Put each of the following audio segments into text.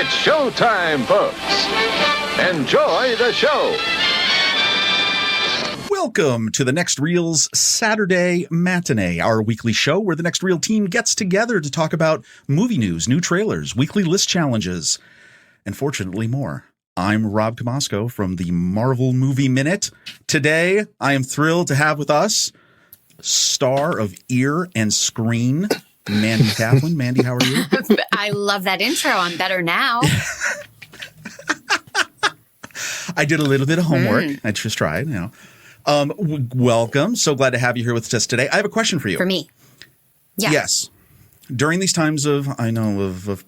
It's showtime, folks. Enjoy the show. Welcome to the Next Reel's Saturday Matinee, our weekly show where the Next Reel team gets together to talk about movie news, new trailers, weekly list challenges, and fortunately more. I'm Rob Tomasco from the Marvel Movie Minute. Today, I am thrilled to have with us star of Ear and Screen, Mandy Kaplan. Mandy, how are you? I love that intro. I'm better now. I did a little bit of homework. I just tried, you know. Welcome. So glad to have you here with us today. I have a question for you. For me. Yeah. Yes. During these times of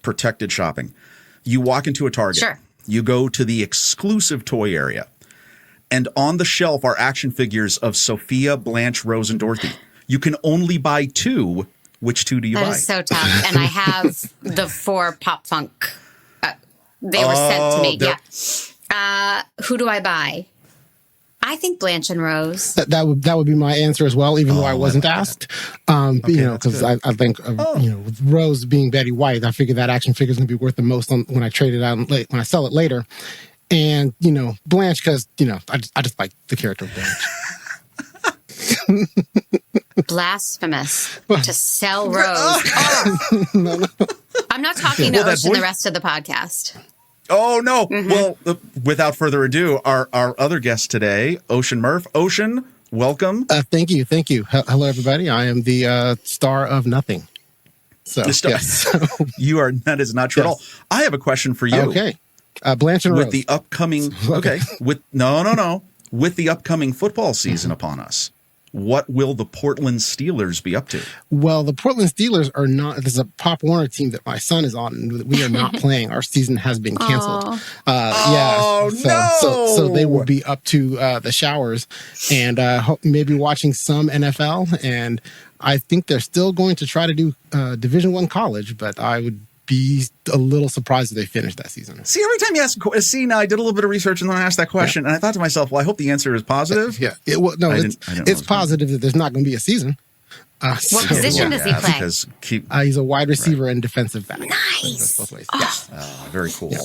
protected shopping, you walk into a Target. Sure. You go to the exclusive toy area, and on the shelf are action figures of Sophia, Blanche, Rose, and Dorothy. You can only buy two. Which two do you buy? That is so tough. And I have the 4 Pop Funk. They were sent to me. Yeah. Who do I buy? I think Blanche and Rose. That would be my answer as well, even though I wasn't asked. Okay, you know, because I think with Rose being Betty White, I figured that action figure is going to be worth the most when I trade it out when I sell it later. And Blanche, because I just like the character of Blanche. Blasphemous to sell Rose. Oh. No. I'm not talking to Ocean the rest of the podcast. Oh, no. Mm-hmm. Well, without further ado, our other guest today, Ocean Murph. Ocean, welcome. Thank you. Hello, everybody. I am the star of nothing. So, yes. That is not true at all. I have a question for you. Okay. Blanche and Rose. With the upcoming, with the upcoming football season upon us, what will the Portland Steelers be up to? Well, the Portland Steelers are not. This is a Pop Warner team that my son is on, and we are not playing. Our season has been canceled. So they will be up to the showers and maybe watching some NFL. And I think they're still going to try to do Division I college, but I would be a little surprised if they finish that season. See, every time you ask, now I did a little bit of research and then I asked that question, and I thought to myself, well, I hope the answer is positive. Yeah. It's positive that there's not going to be a season. What position does he play? He's a wide receiver and defensive back. Nice. Both ways. Oh, very cool. Yeah.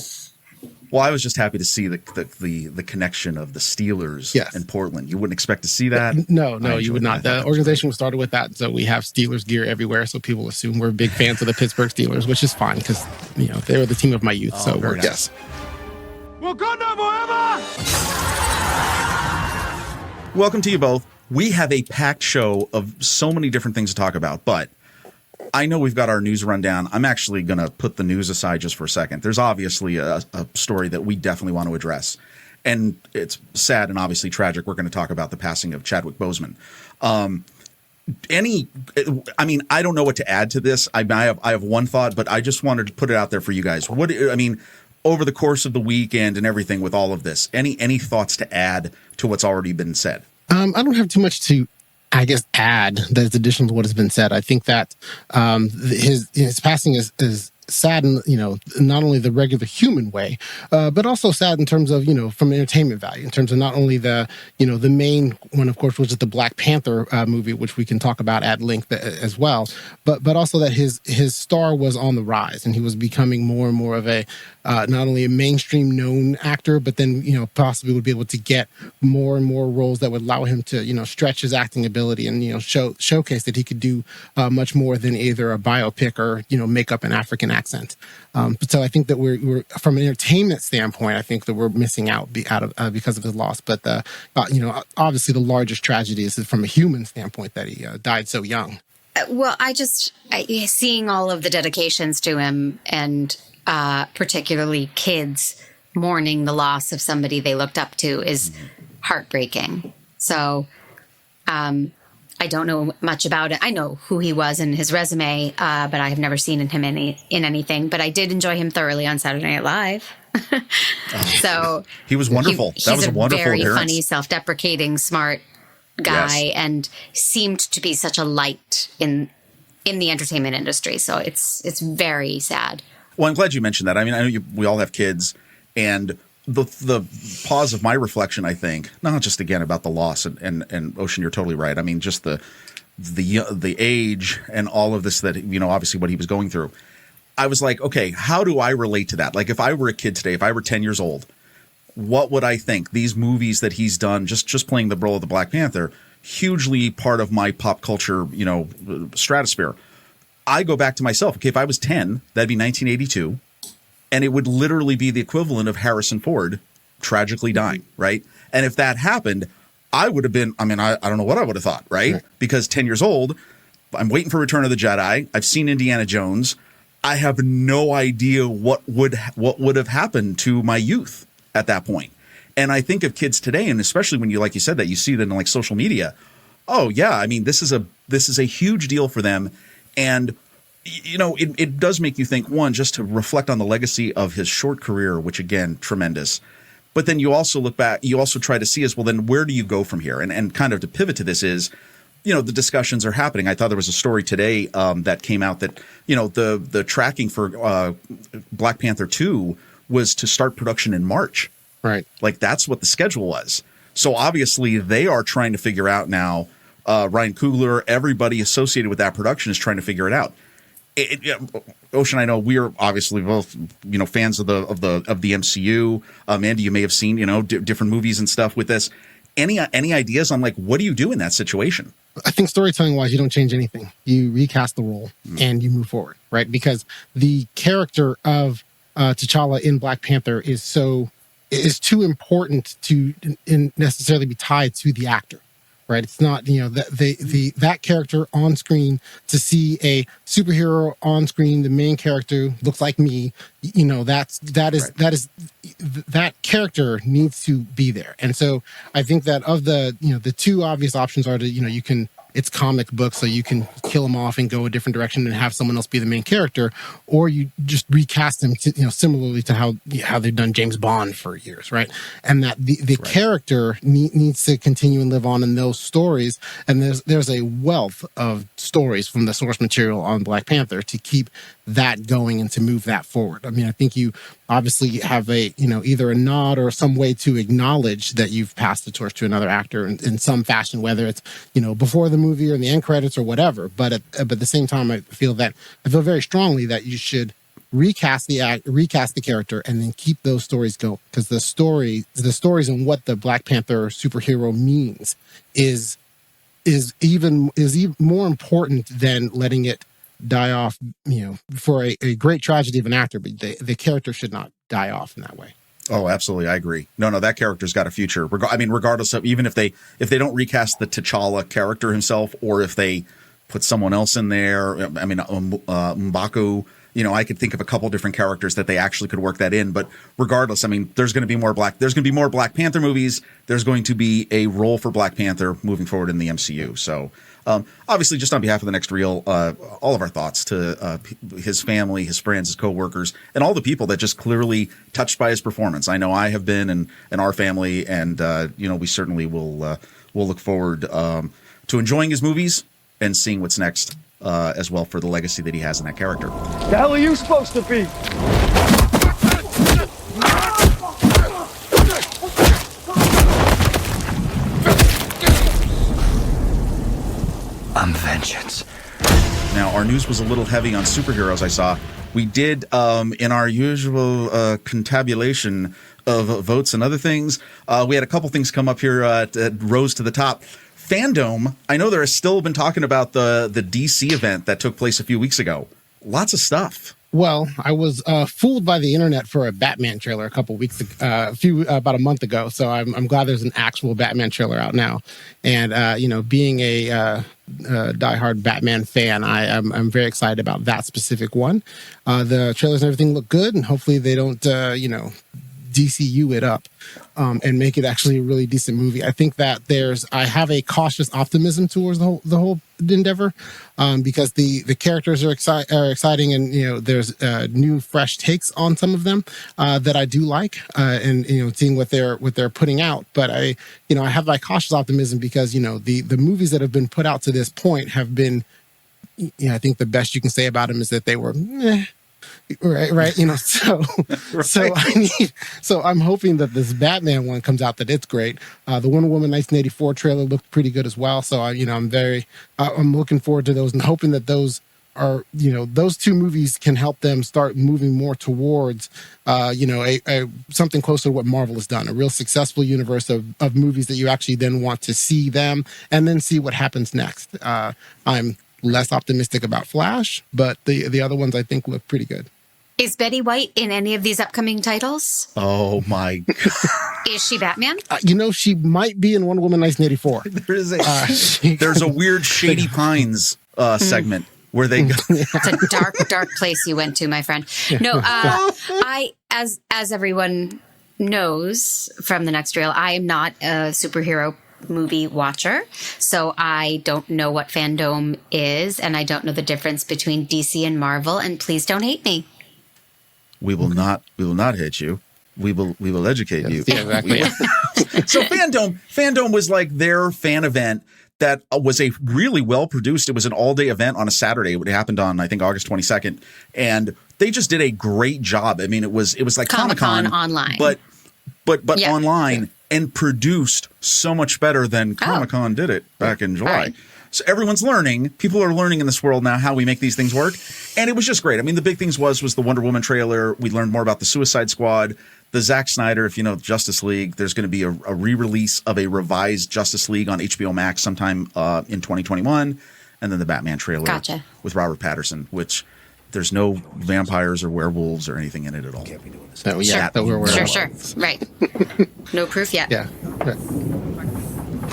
Well, I was just happy to see the connection of the Steelers and Portland. You wouldn't expect to see that? No, you would not. The organization was started with that, so we have Steelers gear everywhere, so people assume we're big fans of the Pittsburgh Steelers, which is fine because they were the team of my youth. So we're nice. Wakanda forever! Welcome to you both. We have a packed show of so many different things to talk about, but I know we've got our news rundown. I'm actually going to put the news aside just for a second. There's obviously a story that we definitely want to address, and it's sad and obviously tragic. We're going to talk about the passing of Chadwick Boseman. I don't know what to add to this. I have one thought, but I just wanted to put it out there for you guys. Over the course of the weekend and everything with all of this, any thoughts to add to what's already been said? I don't have too much to add that's additional to what has been said. I think that his passing is sad in, not only the regular human way, but also sad in terms of, from entertainment value, in terms of not only the main one, of course, which is the Black Panther movie, which we can talk about at length as well, but also that his star was on the rise and he was becoming more and more of a, not only a mainstream known actor, but then, possibly would be able to get more and more roles that would allow him to, stretch his acting ability and, showcase that he could do much more than either a biopic or, make up an African accent. So I think that we're from an entertainment standpoint, I think that we're missing out because of his loss. But obviously the largest tragedy is from a human standpoint that he died so young. Well, seeing all of the dedications to him and particularly kids mourning the loss of somebody they looked up to is heartbreaking. So I don't know much about it. I know who he was and his resume, but I have never seen him in anything. But I did enjoy him thoroughly on Saturday Night Live. So he was wonderful. That was a wonderful very appearance. Funny, self-deprecating, smart guy, and seemed to be such a light in the entertainment industry. So it's very sad. Well, I'm glad you mentioned that. I know we all have kids, and the pause of my reflection, I think, not just again about the loss and Ocean, you're totally right. Just the age and all of this that, obviously what he was going through. I was like, okay, how do I relate to that? Like, if I were a kid today, if I were 10 years old, what would I think? These movies that he's done, just playing the role of the Black Panther, hugely part of my pop culture, stratosphere. I go back to myself. Okay, if I was 10, that'd be 1982, and it would literally be the equivalent of Harrison Ford tragically dying, right? And if that happened, I would have been, I don't know what I would have thought, right? Because 10 years old, I'm waiting for Return of the Jedi. I've seen Indiana Jones. I have no idea what would have happened to my youth at that point. And I think of kids today, and especially when like you said, that you see them in like social media. Oh yeah, this is a huge deal for them, and it does make you think. One, just to reflect on the legacy of his short career, which again, tremendous. But then you also look back, you also try to see as well, then where do you go from here? And kind of to pivot to this is, the discussions are happening. I thought there was a story today that came out that, the tracking for Black Panther 2 was to start production in March. Right. Like that's what the schedule was. So obviously they are trying to figure out now, Ryan Coogler, everybody associated with that production is trying to figure it out. Ocean, I know we are obviously both, fans of the MCU. Andy, you may have seen, different movies and stuff with this. Any ideas on like, what do you do in that situation? I think storytelling wise, you don't change anything. You recast the role and you move forward, right? Because the character of T'Challa in Black Panther is too important to necessarily be tied to the actor. Right, it's not that character on screen. To see a superhero on screen, the main character looks like me. That character needs to be there. And so I think that of the two obvious options are to it's comic book, so you can kill them off and go a different direction and have someone else be the main character, or you just recast them similarly to how they've done James Bond for years, right? And that the character needs to continue and live on in those stories. And there's a wealth of stories from the source material on Black Panther to keep that going and to move that forward. I think you obviously have either a nod or some way to acknowledge that you've passed the torch to another actor in some fashion, whether it's before the movie or in the end credits or whatever. But at the same time, I feel very strongly that you should recast the character and then keep those stories going, because the stories and what the Black Panther superhero means is even more important than letting it die off, for a great tragedy of an actor, but the character should not die off in that way. Oh, absolutely. I agree. No, that character's got a future. Regardless of, even if they don't recast the T'Challa character himself, or if they put someone else in there, M'Baku, I could think of a couple different characters that they actually could work that in. But regardless, there's going to be more Black Panther movies. There's going to be a role for Black Panther moving forward in the MCU. So, obviously, just on behalf of the Next Reel, all of our thoughts to his family, his friends, his coworkers, and all the people that just clearly touched by his performance. I know I have been, and our family, and we certainly will look forward to enjoying his movies and seeing what's next as well, for the legacy that he has in that character. The hell are you supposed to be? I'm vengeance. Now, our news was a little heavy on superheroes, I saw. We did, in our usual contabulation of votes and other things, we had a couple things come up here that rose to the top. FanDome, I know there has still been talking about the DC event that took place a few weeks ago. Lots of stuff. Well, I was fooled by the internet for a Batman trailer a couple weeks ago, about a month ago. So I'm glad there's an actual Batman trailer out now. And being a diehard Batman fan, I'm very excited about that specific one. The trailers and everything look good, and hopefully they don't DCU it up and make it actually a really decent movie. I think that I have a cautious optimism towards the whole endeavor, because the characters are exciting, and there's new fresh takes on some of them that I do like, and seeing what they're putting out. But I have my cautious optimism because the movies that have been put out to this point have been, I think the best you can say about them is that they were meh. Right. So I'm hoping that this Batman one comes out, that it's great. The Wonder Woman 1984 trailer looked pretty good as well. So I'm looking forward to those and hoping that those those two movies can help them start moving more towards, a something closer to what Marvel has done, a real successful universe of movies that you actually then want to see them and then see what happens next. I'm less optimistic about Flash, but the other ones I think look pretty good. Is Betty White in any of these upcoming titles? Oh my God. Is she Batman? She might be in Wonder Woman 1984. There's a weird Shady Pines segment where they go. It's a dark, dark place you went to, my friend. No, I, as everyone knows from the next reel, I am not a superhero movie watcher, so I don't know what FanDome is, and I don't know the difference between DC and Marvel, and please don't hate me. We will not hit you. We will educate you. Yeah, exactly. So FanDome was like their fan event that was a really well produced. It was an all day event on a Saturday. It happened on, I think, August 22nd, and they just did a great job. I mean, it was like Comic-Con online, but online and produced so much better than Comic-Con did it back in July. Right. So everyone's learning. People are learning in this world now how we make these things work. And it was just great. I mean, the big things was the Wonder Woman trailer. We learned more about the Suicide Squad, the Zack Snyder, if you know, Justice League. There's going to be a re-release of a revised Justice League on HBO Max sometime in 2021. And then the Batman trailer with Robert Pattinson, which there's no vampires or werewolves or anything in it at all. Sure. Right. No proof yet. Yeah.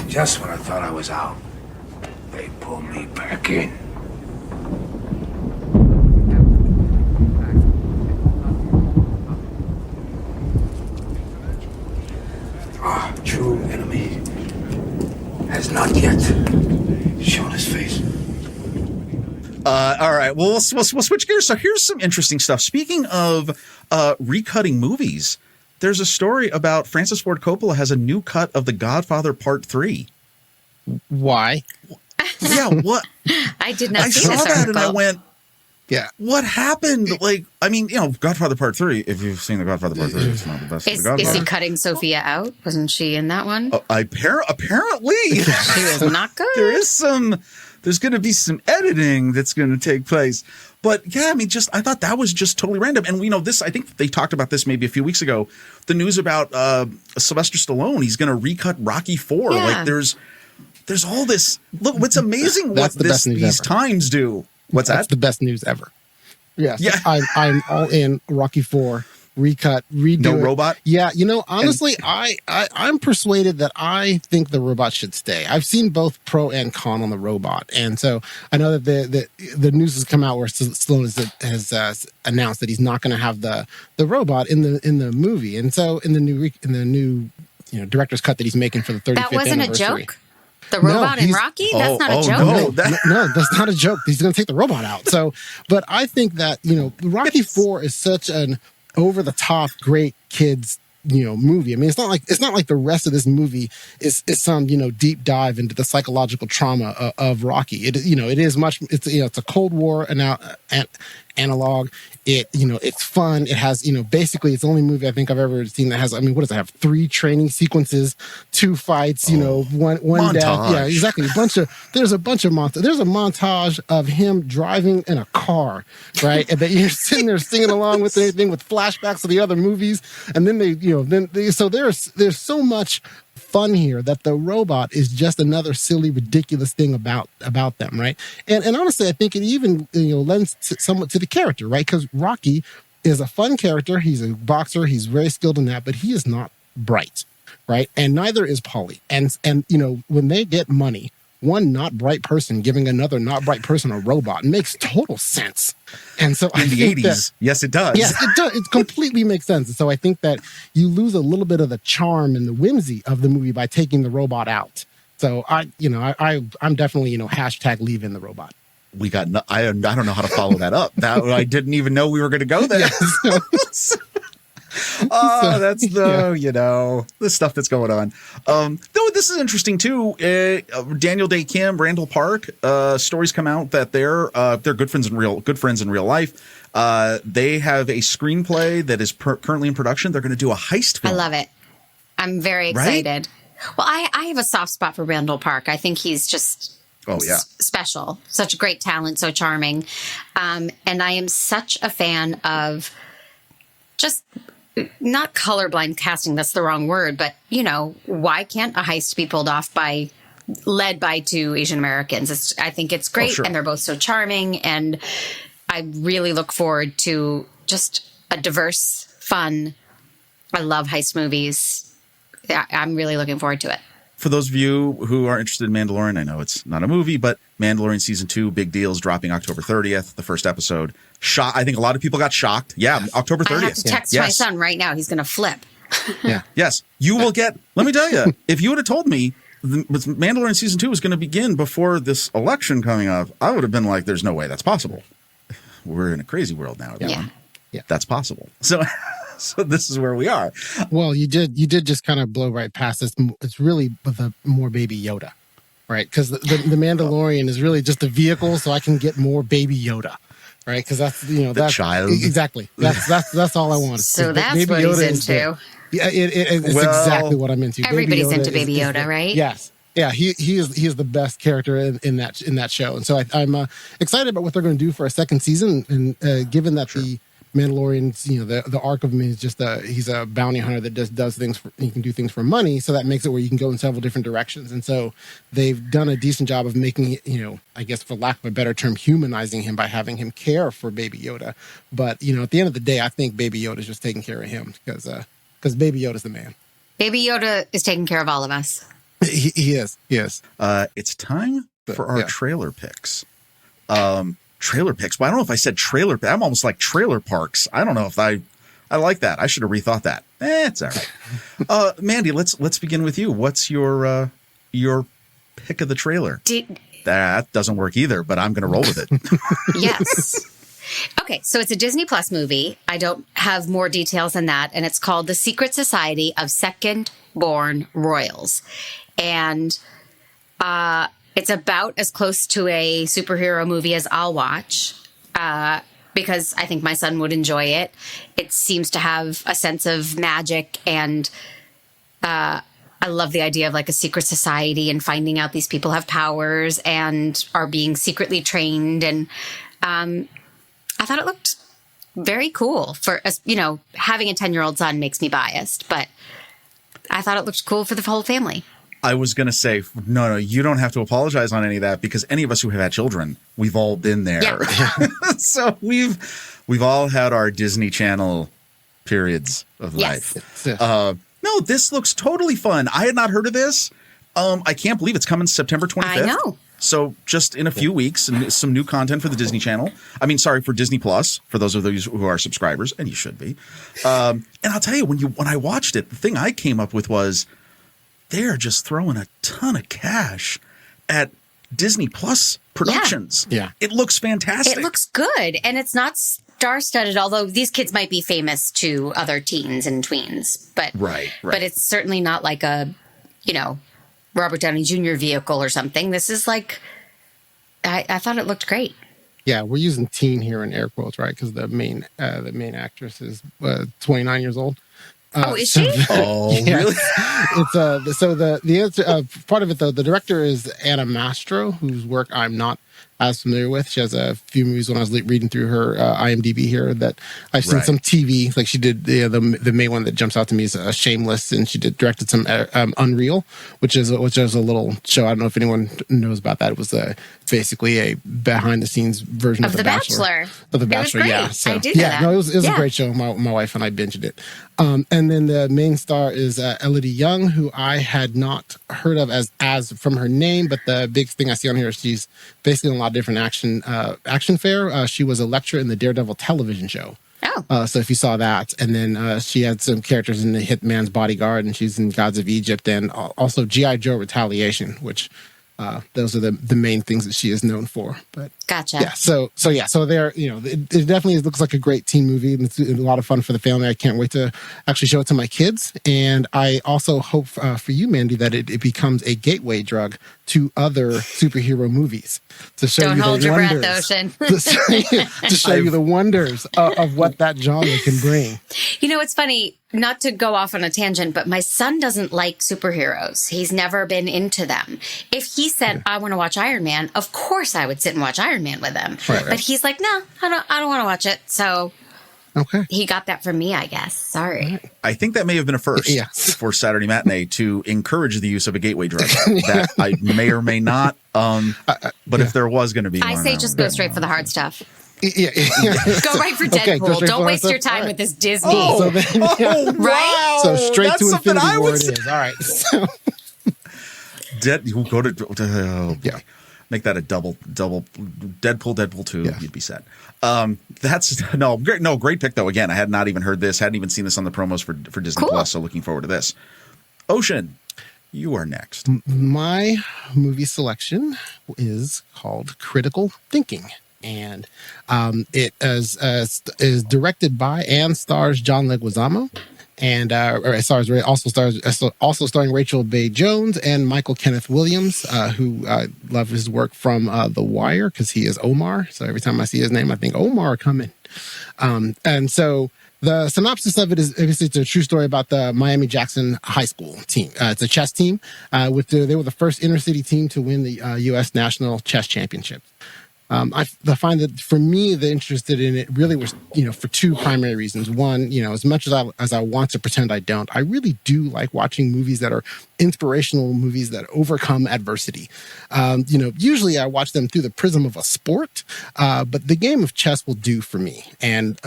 Just when I thought I was out, they pull me back in. Our true enemy has not yet shown his face. All right. Well, we'll switch gears. So here's some interesting stuff. Speaking of recutting movies, there's a story about Francis Ford Coppola has a new cut of The Godfather Part 3. Why? Yeah, what? I did not see saw this that article. and I went, yeah. What happened? Like, I mean, Godfather Part 3, if you've seen The Godfather Part 3, it's not the best of The Godfather. Is he cutting Sophia out? Wasn't she in that one? Apparently. She was not good. There's going to be some editing that's going to take place. But yeah, I mean, I thought that was just totally random. And I think they talked about this maybe a few weeks ago, the news about Sylvester Stallone. He's going to recut Rocky 4. Yeah. Like there's all this. Look, what's amazing what these times do. What's that? That's the best news ever. Yes. Yeah. I'm all in Rocky 4. Recut, redo. No robot? Yeah, honestly, I'm persuaded that I think the robot should stay. I've seen both pro and con on the robot, and so I know that the news has come out where Stallone has announced that he's not going to have the robot in the movie, and so in the new director's cut that he's making for the 35th That wasn't anniversary. a joke? The robot in Rocky? That's not a joke. No, that's not a joke. He's going to take the robot out. So, but I think that Rocky 4 is such an over the top great kids movie. I mean, it's not like the rest of this movie is some deep dive into the psychological trauma of Rocky. It is much. It's a Cold War analog. It's fun. It has basically it's the only movie I think I've ever seen that has. I mean, what does it have? 3 training sequences, 2 fights. One death. Yeah, exactly. There's a bunch of There's a montage of him driving in a car, right? And that you're sitting there singing along with anything with flashbacks of the other movies, and then so there's so much fun here that the robot is just another silly, ridiculous thing about them, right? And honestly, I think it even lends somewhat to the character, right? Because Rocky is a fun character. He's a boxer. He's very skilled in that, but he is not bright, right? And neither is Paulie. And when they get money, one not bright person giving another not bright person a robot makes total sense. And so in the 80s, yes, it does. Yes, it does. It completely makes sense. And so I think that you lose a little bit of the charm and the whimsy of the movie by taking the robot out. So I'm definitely hashtag leave in the robot. I don't know how to follow that up. I didn't even know we were going to go there. Yes. That's the stuff that's going on. Though this is interesting too. Daniel Day Kim, Randall Park. Stories come out that they're good friends in real life. They have a screenplay that is currently in production. They're going to do a heist film. I love it. I'm very excited. Right? Well, I have a soft spot for Randall Park. I think he's just Oh, yeah. special. Such a great talent, so charming. And I am such a fan of just not colorblind casting, that's the wrong word, but, why can't a heist be pulled off led by two Asian Americans? I think it's great, sure. and they're both so charming, and I really look forward to just a diverse, fun, I love heist movies. I'm really looking forward to it. For those of you who are interested in Mandalorian, I know it's not a movie, but Mandalorian Season 2, big deals, dropping October 30th, the first episode. I think a lot of people got shocked. Yeah, October 30th. I have to text my son right now. He's going to flip. Yeah. Yes. You will get, let me tell you, if you would have told me Mandalorian Season 2 was going to begin before this election coming up, I would have been like, there's no way that's possible. We're in a crazy world now. Yeah. That's possible. So this is where we are. Well, you did just kind of blow right past this. It's really with a more Baby Yoda, right? Because the Mandalorian is really just a vehicle so I can get more Baby Yoda, right? Because that's that's child. Exactly. That's all I want. So that's Baby what Yoda he's into. It's exactly what I'm into. Everybody's into Baby Yoda, right? Yes. Yeah, he is the best character in that show, and so I'm excited about what they're going to do for a second season. And given that the Mandalorian's, the arc of him is just he's a bounty hunter that just does things. He can do things for money, so that makes it where you can go in several different directions. And so they've done a decent job of making, I guess for lack of a better term, humanizing him by having him care for Baby Yoda. But at the end of the day, I think Baby Yoda is just taking care of him because Baby Yoda's the man. Baby Yoda is taking care of all of us. He is. Yes. It's time for our trailer picks. Trailer picks. Well, I don't know if I said trailer. I'm almost like trailer parks. I don't know if I like that. I should have rethought that. It's all right. Mandy, let's begin with you. What's your pick of the trailer? That doesn't work either, but I'm going to roll with it. Yes. Okay, so it's a Disney Plus movie. I don't have more details than that, and it's called The Secret Society of Second Born Royals. And it's about as close to a superhero movie as I'll watch because I think my son would enjoy it. It seems to have a sense of magic, and I love the idea of like a secret society and finding out these people have powers and are being secretly trained. And I thought it looked very cool for us. Having a 10-year-old son makes me biased, but I thought it looked cool for the whole family. I was going to say, no, you don't have to apologize on any of that because any of us who have had children, we've all been there. Yeah. So we've all had our Disney Channel periods of life. No, this looks totally fun. I had not heard of this. I can't believe it's coming September 25th. I know. So just in a few weeks, and some new content for the Disney Channel. For Disney Plus, for those of those who are subscribers, and you should be. And I'll tell you, when I watched it, the thing I came up with was, they're just throwing a ton of cash at Disney Plus productions. Yeah. It looks fantastic. It looks good. And it's not star-studded, although these kids might be famous to other teens and tweens. But, but it's certainly not like a, Robert Downey Jr. vehicle or something. This is like, I thought it looked great. Yeah, we're using teen here in air quotes, right? Because the main actress is 29 years old. Is she? Really? It's so the answer part of it though. The director is Anna Mastro, whose work I'm not as familiar with. She has a few movies when I was reading through her IMDb here that I've seen some TV. Like she did the main one that jumps out to me is Shameless, and she directed some Unreal, which is a little show. I don't know if anyone knows about that. It was basically a behind the scenes version of The Bachelor. Of The Bachelor, yeah. So, I did know that. No, it was a great show. My wife and I binged it. And then the main star is Elodie Young, who I had not heard of as from her name, but the big thing I see on here is she's basically in a lot of different action fare. She was a lecturer in the Daredevil television show. Oh. So if you saw that, and then she had some characters in The Hitman's Bodyguard, and she's in Gods of Egypt, and also G.I. Joe Retaliation, which those are the main things that she is known for. But gotcha. Yeah. So there, it definitely looks like a great teen movie, and it's a lot of fun for the family. I can't wait to actually show it to my kids, and I also hope for you, Mandy, that it becomes a gateway drug to other superhero movies to show Don't you hold the your wonders, breath, Ocean. to show you the wonders of what that genre can bring. You know, it's funny, not to go off on a tangent, but my son doesn't like superheroes. He's never been into them. If he said, I want to watch Iron Man, of course I would sit and watch Iron Man with him. Right. But he's like, no, I don't want to watch it. So Okay. he got that from me, I guess. Sorry. I think that may have been a first for Saturday Matinee to encourage the use of a gateway drug that I may or may not. But if there was going to be one, I say just go straight for the hard stuff. Yeah. Go right for Deadpool. Don't waste your time with this Disney. So then, right? Wow. So straight That's to something Infinity I War would it is. All right. So, You go to make that a double Deadpool 2. You'd be set. That's great pick though. Again, I had not even heard this, hadn't even seen this on the promos for Disney Plus. So looking forward to this. Ocean, you are next. my movie selection is called Critical Thinking. And it is directed by and stars John Leguizamo, and also starring Rachel Bay Jones and Michael Kenneth Williams, who love his work from The Wire because he is Omar. So every time I see his name, I think Omar coming. And so the synopsis of it is obviously it's a true story about the Miami Jackson High School team. It's a chess team. They were the first inner city team to win the U.S. National Chess Championships. I find that for me, the interested in it really was, for two primary reasons. One, as much as I want to pretend I don't, I really do like watching movies that are inspirational movies that overcome adversity. Usually I watch them through the prism of a sport, but the game of chess will do for me. And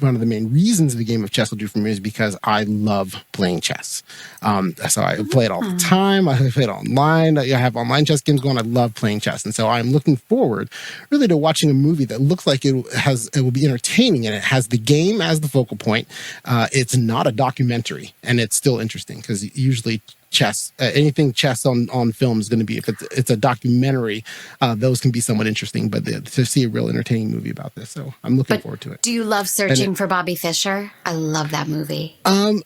one of the main reasons the game of chess will do for me is because I love playing chess. So I play it all the time. I play it online. I have online chess games going. I love playing chess. And so I'm looking forward really to watching a movie that looks like it will be entertaining, and it has the game as the focal point. It's not a documentary, and it's still interesting because usually anything chess on film is going to be, if it's a documentary, those can be somewhat interesting, but to see a real entertaining movie about this, so I'm looking forward to it. Do you love Searching for Bobby Fischer? I love that movie. I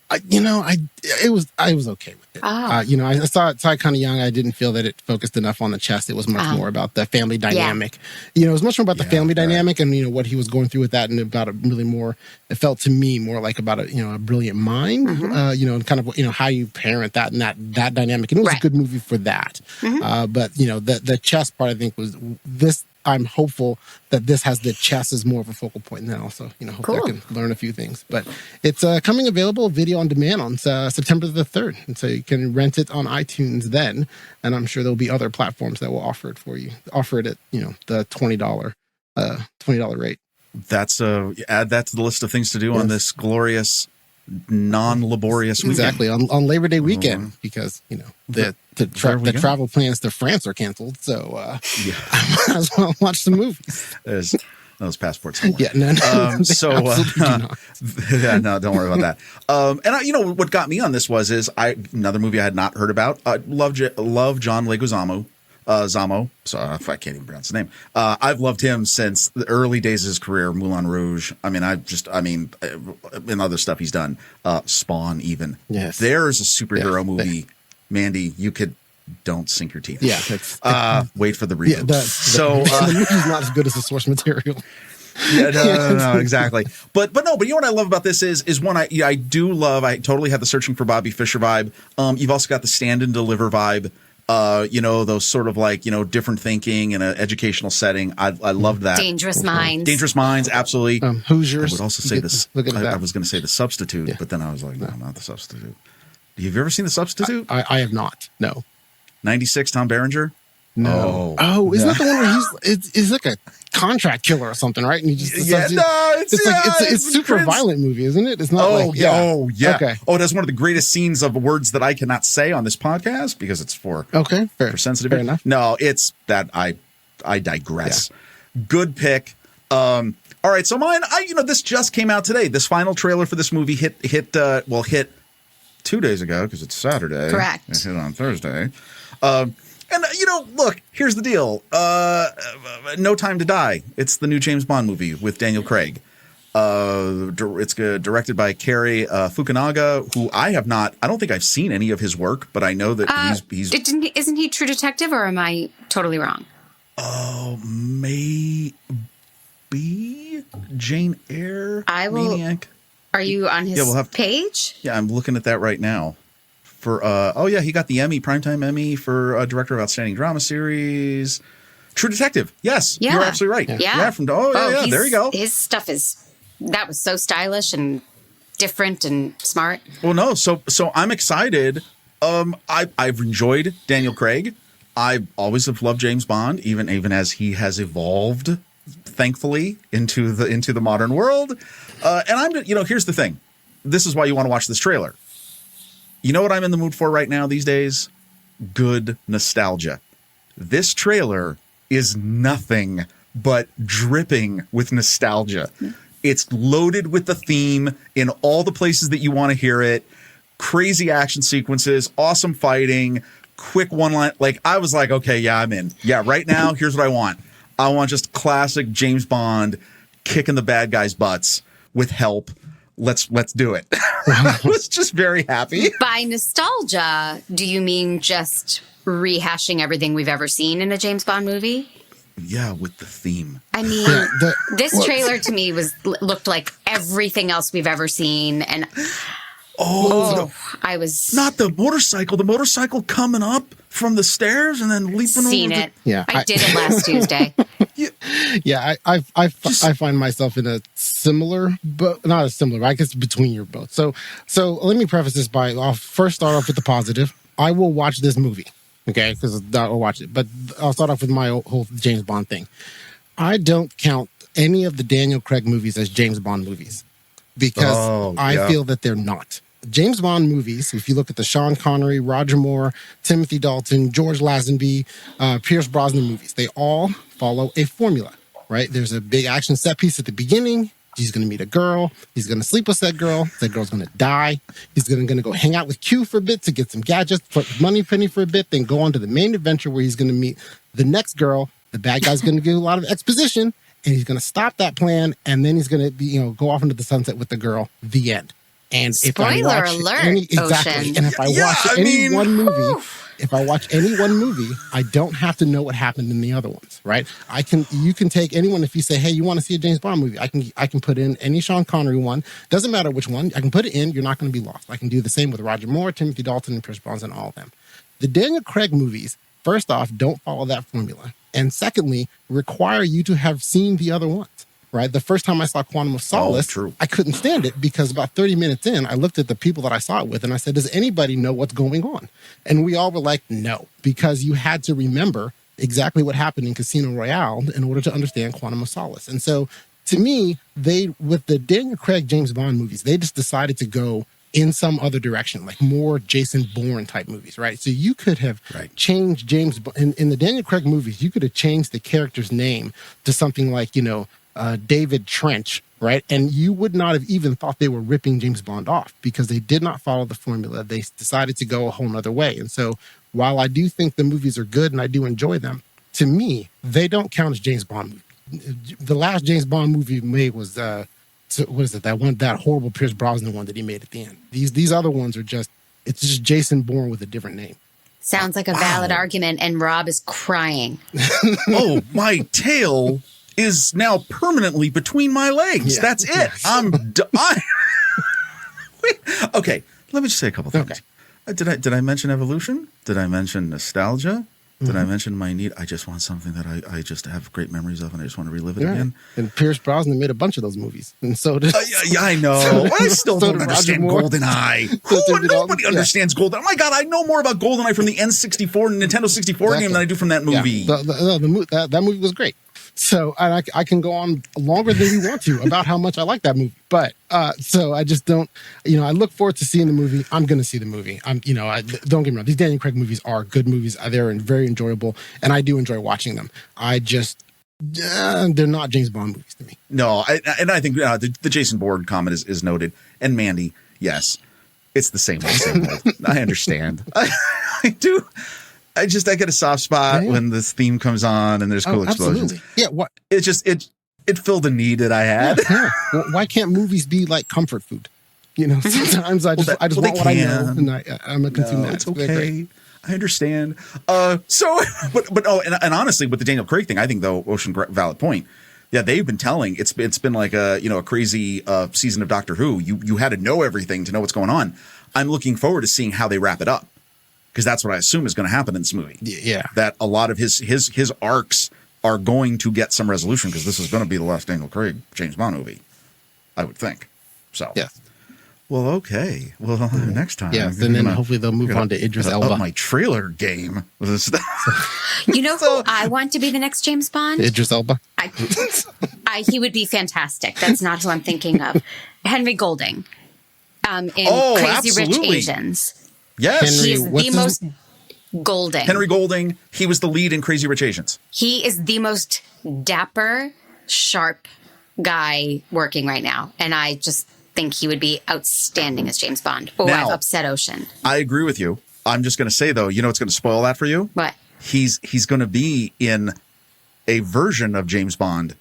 was okay with it. I saw it kind of young. I didn't feel that it focused enough on the chess. It was much more about the family dynamic. It was much more about the family dynamic and what he was going through with that, and about it felt to me more like about a brilliant mind, and kind of how you parent that and that dynamic. And it was a good movie for that. But the chess part, I think, was this. I'm hopeful that this has the chess as more of a focal point, and then also, hopefully I can learn a few things. But it's coming available video on demand on September the 3rd, and so you can rent it on iTunes then, and I'm sure there'll be other platforms that will offer it for you. Offer it at the $20 rate. That's add that to the list of things to do on this glorious, non-laborious weekend. Exactly, on Labor Day weekend, because the travel plans to France are canceled, so I might as well watch some movies. There's those passports. Yeah, no. Don't worry about that. And what got me on this was another movie I had not heard about. Love John Leguizamo. Zamo. So if I can't even pronounce his name. I've loved him since the early days of his career, Moulin Rouge. In other stuff he's done, Spawn even. Yes. There's a superhero movie, Mandy, don't sink your teeth. Yeah. Wait for the reboot. The movie's not as good as the source material. No, exactly. But you know what I love about this is one I do love. I totally have the Searching for Bobby Fischer vibe. You've also got the Stand and Deliver vibe. Those sort of different thinking in an educational setting. I loved that. Dangerous Minds, absolutely. Hoosiers. I would also say this. I was going to say The Substitute, but then I was like, no, not The Substitute. Have you ever seen The Substitute? I have not. No. 96, Tom Berenger. No. Oh, isn't that the one where he's like a contract killer or something, right? And he just it's super violent movie, isn't it? It's not Okay. Oh, that's one of the greatest scenes of words that I cannot say on this podcast because it's for sensitive. Fair enough. No, it's that I digress. Yeah. Good pick. All right, so mine. This just came out today. This final trailer for this movie hit 2 days ago because it's Saturday. Correct. It hit on Thursday. And, look, here's the deal. No Time to Die. It's the new James Bond movie with Daniel Craig. It's directed by Cary Fukunaga, who I don't think I've seen any of his work, but I know that he's Isn't he True Detective, or am I totally wrong? Oh, maybe Jane Eyre Maniac. Are you on his page? Yeah, I'm looking at that right now. For he got the Emmy, Primetime Emmy for Director of Outstanding Drama Series. True Detective. Yes, you're absolutely right. Yeah. There you go. His stuff that was so stylish and different and smart. Well, no, so I'm excited. I've enjoyed Daniel Craig. I always have loved James Bond, even as he has evolved, thankfully, into the modern world. And here's the thing. This is why you want to watch this trailer. You know what I'm in the mood for right now these days? Good nostalgia. This trailer is nothing but dripping with nostalgia. It's loaded with the theme in all the places that you want to hear it. Crazy action sequences, awesome fighting, quick one line. Like, I was like, okay, yeah, I'm in. Yeah, right now, here's what I want. I want just classic James Bond kicking the bad guys' butts with help. Let's do it. I was just very happy. By nostalgia, do you mean just rehashing everything we've ever seen in a James Bond movie? Yeah, with the theme. I mean, this trailer to me looked like everything else we've ever seen, and I was not the motorcycle coming up from the stairs and then leaping seen over. Yeah, I did it last Tuesday. I find myself in a similar, but not a similar. I guess between your both. So let me preface this by I'll first start off with the positive. I will watch this movie. Okay, because I'll watch it. But I'll start off with my whole James Bond thing. I don't count any of the Daniel Craig movies as James Bond movies because I feel that they're not. James Bond movies, if you look at the Sean Connery, Roger Moore, Timothy Dalton, George Lazenby, Pierce Brosnan movies, they all follow a formula, right? There's a big action set piece at the beginning. He's going to meet a girl. He's going to sleep with that girl. That girl's going to die. He's going to go hang out with Q for a bit to get some gadgets, put money penny for a bit, then go on to the main adventure where he's going to meet the next girl. The bad guy's going to give a lot of exposition, and he's going to stop that plan, and then he's going to go off into the sunset with the girl. The end. And spoiler alert, Ocean. And if I watch any one movie, I don't have to know what happened in the other ones, right? You can take anyone. If you say, hey, you want to see a James Bond movie, I can put in any Sean Connery one. Doesn't matter which one. I can put it in. You're not going to be lost. I can do the same with Roger Moore, Timothy Dalton, and Pierce Brosnan, all of them. The Daniel Craig movies, first off, don't follow that formula. And secondly, require you to have seen the other ones. Right. The first time I saw Quantum of Solace, I couldn't stand it because about 30 minutes in, I looked at the people that I saw it with and I said, does anybody know what's going on? And we all were like, no, because you had to remember exactly what happened in Casino Royale in order to understand Quantum of Solace. And so to me, with the Daniel Craig James Bond movies, they just decided to go in some other direction, like more Jason Bourne type movies, right? So you could have changed James in the Daniel Craig movies, you could have changed the character's name to something like, David Trench, right? And you would not have even thought they were ripping James Bond off because they did not follow the formula. They decided to go a whole nother way. And so while I do think the movies are good and I do enjoy them, to me, they don't count as James Bond movies. The last James Bond movie he made was, that horrible Pierce Brosnan one that he made at the end. These other ones it's just Jason Bourne with a different name. Sounds like a valid argument, and Rob is crying. Oh, my tail is now permanently between my legs. Yeah. That's it. I'm done. Okay, let me just say a couple things. Okay. Did I mention evolution? Did I mention nostalgia? Did I mention my need? I just want something that I just have great memories of, and I just want to relive it again. And Pierce Brosnan made a bunch of those movies, and so did. Yeah, I know. I still don't understand GoldenEye. Nobody understands GoldenEye. Oh my God, I know more about GoldenEye from the N64 and Nintendo 64 game than I do from that movie. Yeah. That movie was great. So I can go on longer than we want to about how much I like that movie. But so I just don't, I look forward to seeing the movie. I'm going to see the movie. Don't get me wrong. These Daniel Craig movies are good movies. They're very enjoyable. And I do enjoy watching them. They're not James Bond movies to me. No. I think the Jason Bourne comment is noted. And Mandy, yes, it's the same old. I understand. I do. I get a soft spot when this theme comes on and there's cool explosions. Absolutely. Yeah, what? It filled a need that I had. Yeah. Well, why can't movies be like comfort food? Sometimes I just want what I know, and I'm gonna consume that. It's okay. I understand. And honestly, with the Daniel Craig thing, I think though, Ocean, valid point. Yeah, they've been telling it's been like a crazy season of Doctor Who. You had to know everything to know what's going on. I'm looking forward to seeing how they wrap it up, because that's what I assume is going to happen in this movie. Yeah, that a lot of his arcs are going to get some resolution, because this is going to be the last Daniel Craig James Bond movie, I would think. So yes. Well, okay. Well, next time. Yes, and then hopefully they'll move on to Idris Elba. Up my trailer game. You know who I want to be the next James Bond? Idris Elba. He would be fantastic. That's not who I'm thinking of. Henry Golding. In Crazy absolutely. Rich Asians. Yes. He is the most Golding. Henry Golding. He was the lead in Crazy Rich Asians. He is the most dapper, sharp guy working right now. And I just think he would be outstanding as James Bond. Oh, Now, I've upset Ocean. I agree with you. I'm just going to say, though, what's going to spoil that for you? What? He's going to be in a version of James Bond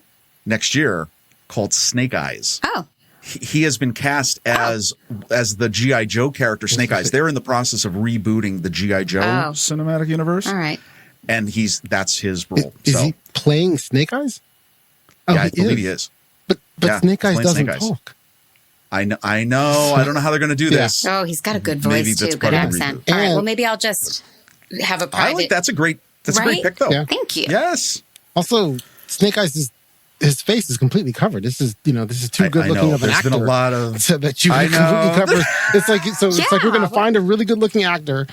next year called Snake Eyes. Oh. He has been cast as the G.I. Joe character Snake Eyes. They're in the process of rebooting the G.I. Joe cinematic universe. All right. And that's his role. Is he playing Snake Eyes? Oh, yeah, I believe he is. But Snake Eyes doesn't talk. I know. I don't know how they're going to do this. Oh, he's got a good voice too, good accent. All right, well, maybe I'll just have a private. That's a great pick, though. Yeah. Thank you. Yes. Also, Snake Eyes his face is completely covered. This is too good looking of an actor. There's been a lot of so that you completely cover. It's like we're going to find a really good looking actor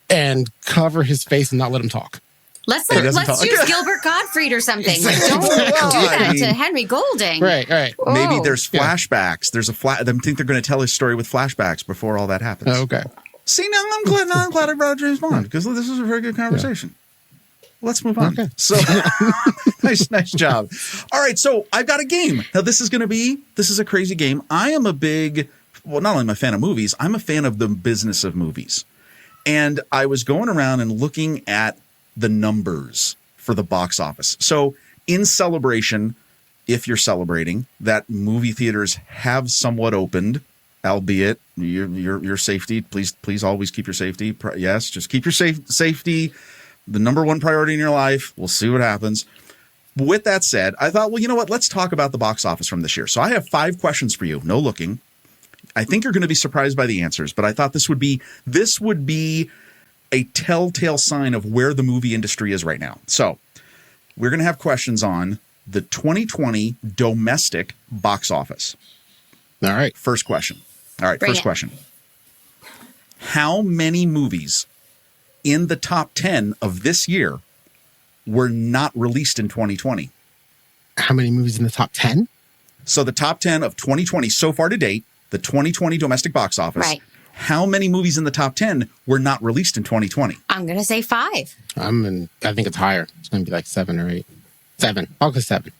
and cover his face and not let him talk. Let's use Gilbert Gottfried or something. Like, don't do that to Henry Golding. Right. Oh. Maybe there's flashbacks. There's I think they're going to tell his story with flashbacks before all that happens. Oh, okay. See, now I'm glad I brought James Bond, because this is a very good conversation. Let's move on. Okay. So nice job. All right. So I've got a game. Now this is a crazy game. I am not only am I a fan of movies, I'm a fan of the business of movies. And I was going around and looking at the numbers for the box office. So in celebration, if you're celebrating, that movie theaters have somewhat opened, albeit your safety. Please always keep your safety. Yes, just keep your safety the number one priority in your life. We'll see what happens. With that said, I thought, well, you know what? Let's talk about the box office from this year. So I have 5 questions for you. No looking. I think you're going to be surprised by the answers, but I thought this would be a telltale sign of where the movie industry is right now. So we're going to have questions on the 2020 domestic box office. All right. First question. All right. First question. How many movies in the top 10 of this year were not released in 2020? How many movies in the top 10? So the top 10 of 2020 so far to date, the 2020 domestic box office. Right. How many movies in the top 10 were not released in 2020? I'm going to say 5. I think it's higher. It's going to be like 7 or 8. 7. I'll go 7.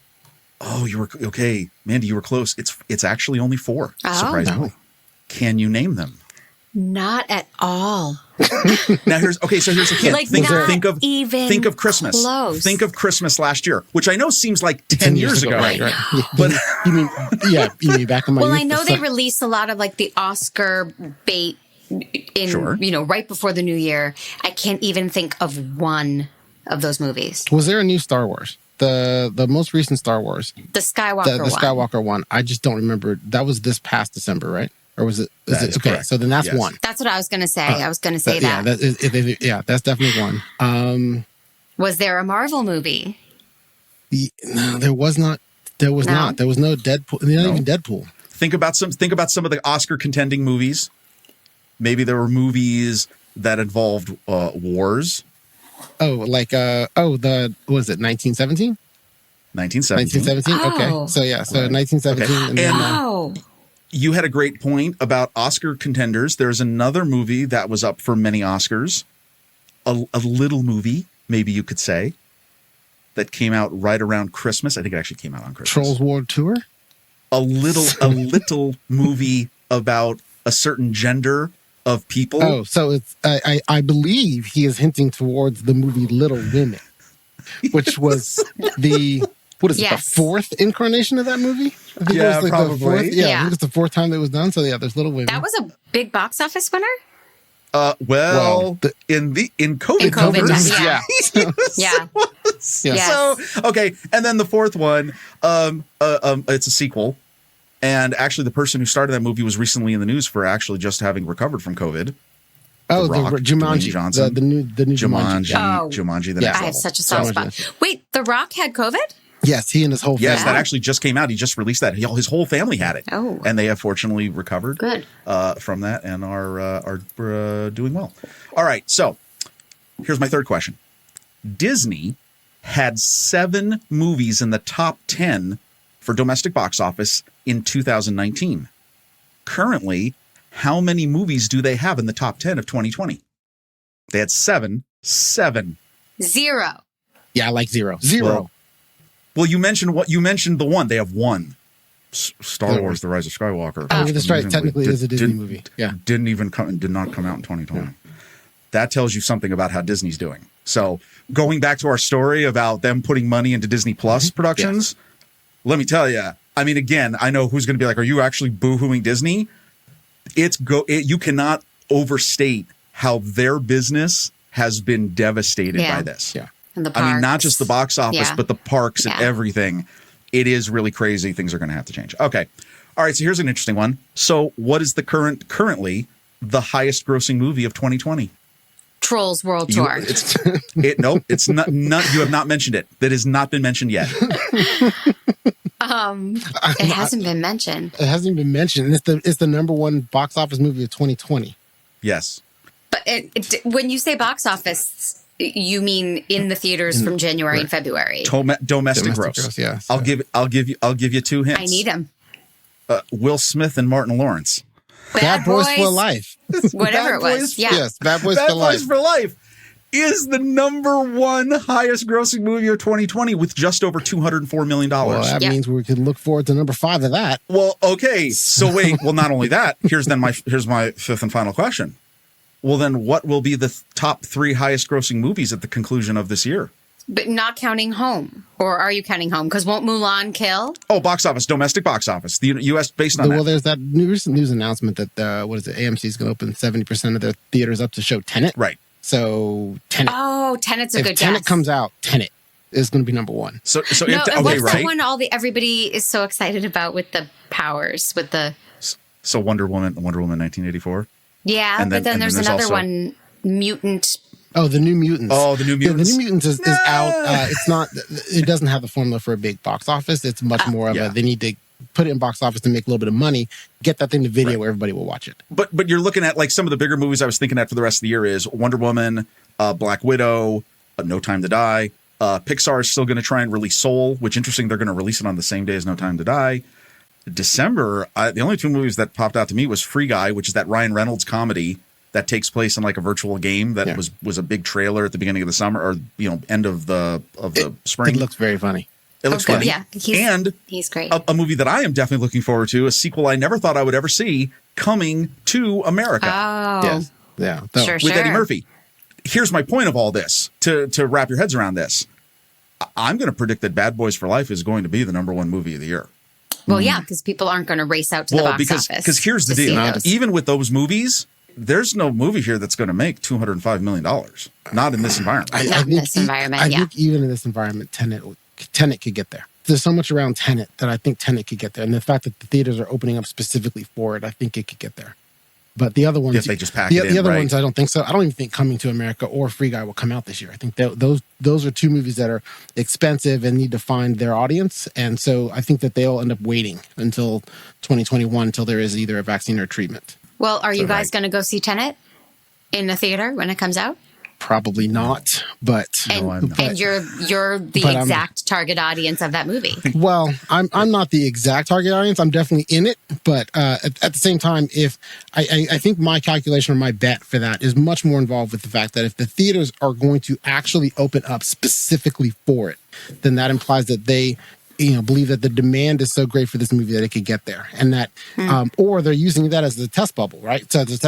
Oh, you were okay. Mandy, you were close. It's actually only 4, surprisingly. No. Can you name them? Not at all. Now here's the hint. Like think of Christmas. Close. Think of Christmas last year, which I know seems like 10 years ago. Right. But you mean back in my Well, youth, I know they released a lot of like the Oscar bait in right before the new year. I can't even think of one of those movies. Was there a new Star Wars? The most recent Star Wars. The Skywalker one. The Skywalker one. I just don't remember. That was this past December, right? Or was it? Okay, correct. So then that's one. That's what I was going to say. I was going to say that. Yeah, that's definitely one. Was there a Marvel movie? No, there was not. There was not. There was no Deadpool. Not even Deadpool. Think about some of the Oscar contending movies. Maybe there were movies that involved wars. Oh, like what was it 1917? 1917. Okay. So yeah, 1917. Okay. And then, you had a great point about Oscar contenders. There's another movie that was up for many Oscars, a little movie, maybe you could say, that came out right around Christmas. I think it actually came out on Christmas. Trolls World Tour? A little movie about a certain gender of people. Oh, so it's I believe he is hinting towards the movie Little Women, which was the the 4th incarnation of that movie? I think it was probably. I think it's the 4th time that it was done. So yeah, there's Little Women. That was a big box office winner? In COVID. In COVID numbers, yeah. So, okay. And then the fourth one, it's a sequel. And actually, the person who started that movie was recently in the news for actually just having recovered from COVID. Oh, the Rock, Jumanji. Johnson. The new Jumanji. Jumanji, the next I have level. such a soft spot. Wait, The Rock had COVID? Yes, he and his whole family. Yes, that actually just came out. He just released that. His whole family had it. Oh. And they have fortunately recovered Good. From that and are doing well. All right, so here's my third question. Disney had 7 movies in the top 10 for domestic box office in 2019. Currently, how many movies do they have in the top 10 of 2020? They had 7. 7. 0. Yeah, I like 0. 0. Well, you mentioned the one. They have 1. Star Wars: The Rise of Skywalker. Oh, that's right. Technically, it is a Disney movie. Yeah, did not come out in 2020. Yeah. That tells you something about how Disney's doing. So, going back to our story about them putting money into Disney Plus productions, let me tell you. I mean, again, I know who's going to be like, "Are you actually boo-hooing Disney?" You cannot overstate how their business has been devastated by this. Yeah. And the I mean, not parks. just the box office, but the parks and everything. It is really crazy. Things are going to have to change. Okay. All right. So here's an interesting one. So what is currently the highest grossing movie of 2020? Trolls World Tour. Nope. It's not. You have not mentioned it. That has not been mentioned yet. It hasn't been mentioned. It hasn't been mentioned. It's the number 1 box office movie of 2020. Yes. But when you say box office, you mean in the theaters from January and February? Domestic gross. Yeah. I'll give you 2 hints. I need them. Will Smith and Martin Lawrence. Bad Boys for Life. Whatever it was. Yes, Bad Boys Bad for Life. Boys for Life is the number 1 highest grossing movie of 2020 with just over $204 million. Well, that means we can look forward to number 5 of that. Well, okay. So wait. Well, not only that. Here's my 5th and final question. Well, then what will be the top 3 highest grossing movies at the conclusion of this year? But not counting home. Or are you counting home? Because won't Mulan kill? Oh, box office, domestic box office. The U.S. based on that. Well, there's that recent news announcement that, AMC is going to open 70% of their theaters up to show Tenet. Right. So, Tenet. Oh, Tenet's a good guess. If Tenet comes out, Tenet is going to be number 1. What's that one everybody is so excited about with the powers, with the... So Wonder Woman 1984? Yeah, but then there's another one, Mutant. Oh, the New Mutants. Oh, the New Mutants. The New Mutants is out. It's not. It doesn't have the formula for a big box office. It's much more of a. They need to put it in box office to make a little bit of money. Get that thing to video where everybody will watch it. But you're looking at like some of the bigger movies I was thinking at for the rest of the year is Wonder Woman, Black Widow, No Time to Die. Pixar is still going to try and release Soul, which interesting. They're going to release it on the same day as No Time to Die. December, the only 2 movies that popped out to me was Free Guy, which is that Ryan Reynolds comedy that takes place in like a virtual game that was a big trailer at the beginning of the summer or end of the spring. It looks very funny. It looks funny. Yeah, he's great. A movie that I am definitely looking forward to, a sequel I never thought I would ever see, Coming to America. Oh, yes. Yeah, with Eddie Murphy. Here's my point of all this to wrap your heads around this. I'm going to predict that Bad Boys for Life is going to be the number 1 movie of the year. Well, yeah, because people aren't going to race out to the box office. Because here's the deal. Even with those movies, there's no movie here that's going to make $205 million. Not in this environment. Not in this environment, I think even in this environment, Tenet could get there. There's so much around Tenet that I think Tenet could get there. And the fact that the theaters are opening up specifically for it, I think it could get there. But the other ones, if they just pack it in, the other ones, I don't think so. I don't even think Coming to America or Free Guy will come out this year. I think those are 2 movies that are expensive and need to find their audience. And so I think that they'll end up waiting until 2021 until there is either a vaccine or treatment. Well, are you guys going to go see Tenet in the theater when it comes out? Probably not, but and you're the exact target audience of that movie. Well, I'm not the exact target audience. I'm definitely in it, but at the same time, if I think my calculation or my bet for that is much more involved with the fact that if the theaters are going to actually open up specifically for it, then that implies that they believe that the demand is so great for this movie that it could get there, and that, or they're using that as the test bubble, right? So as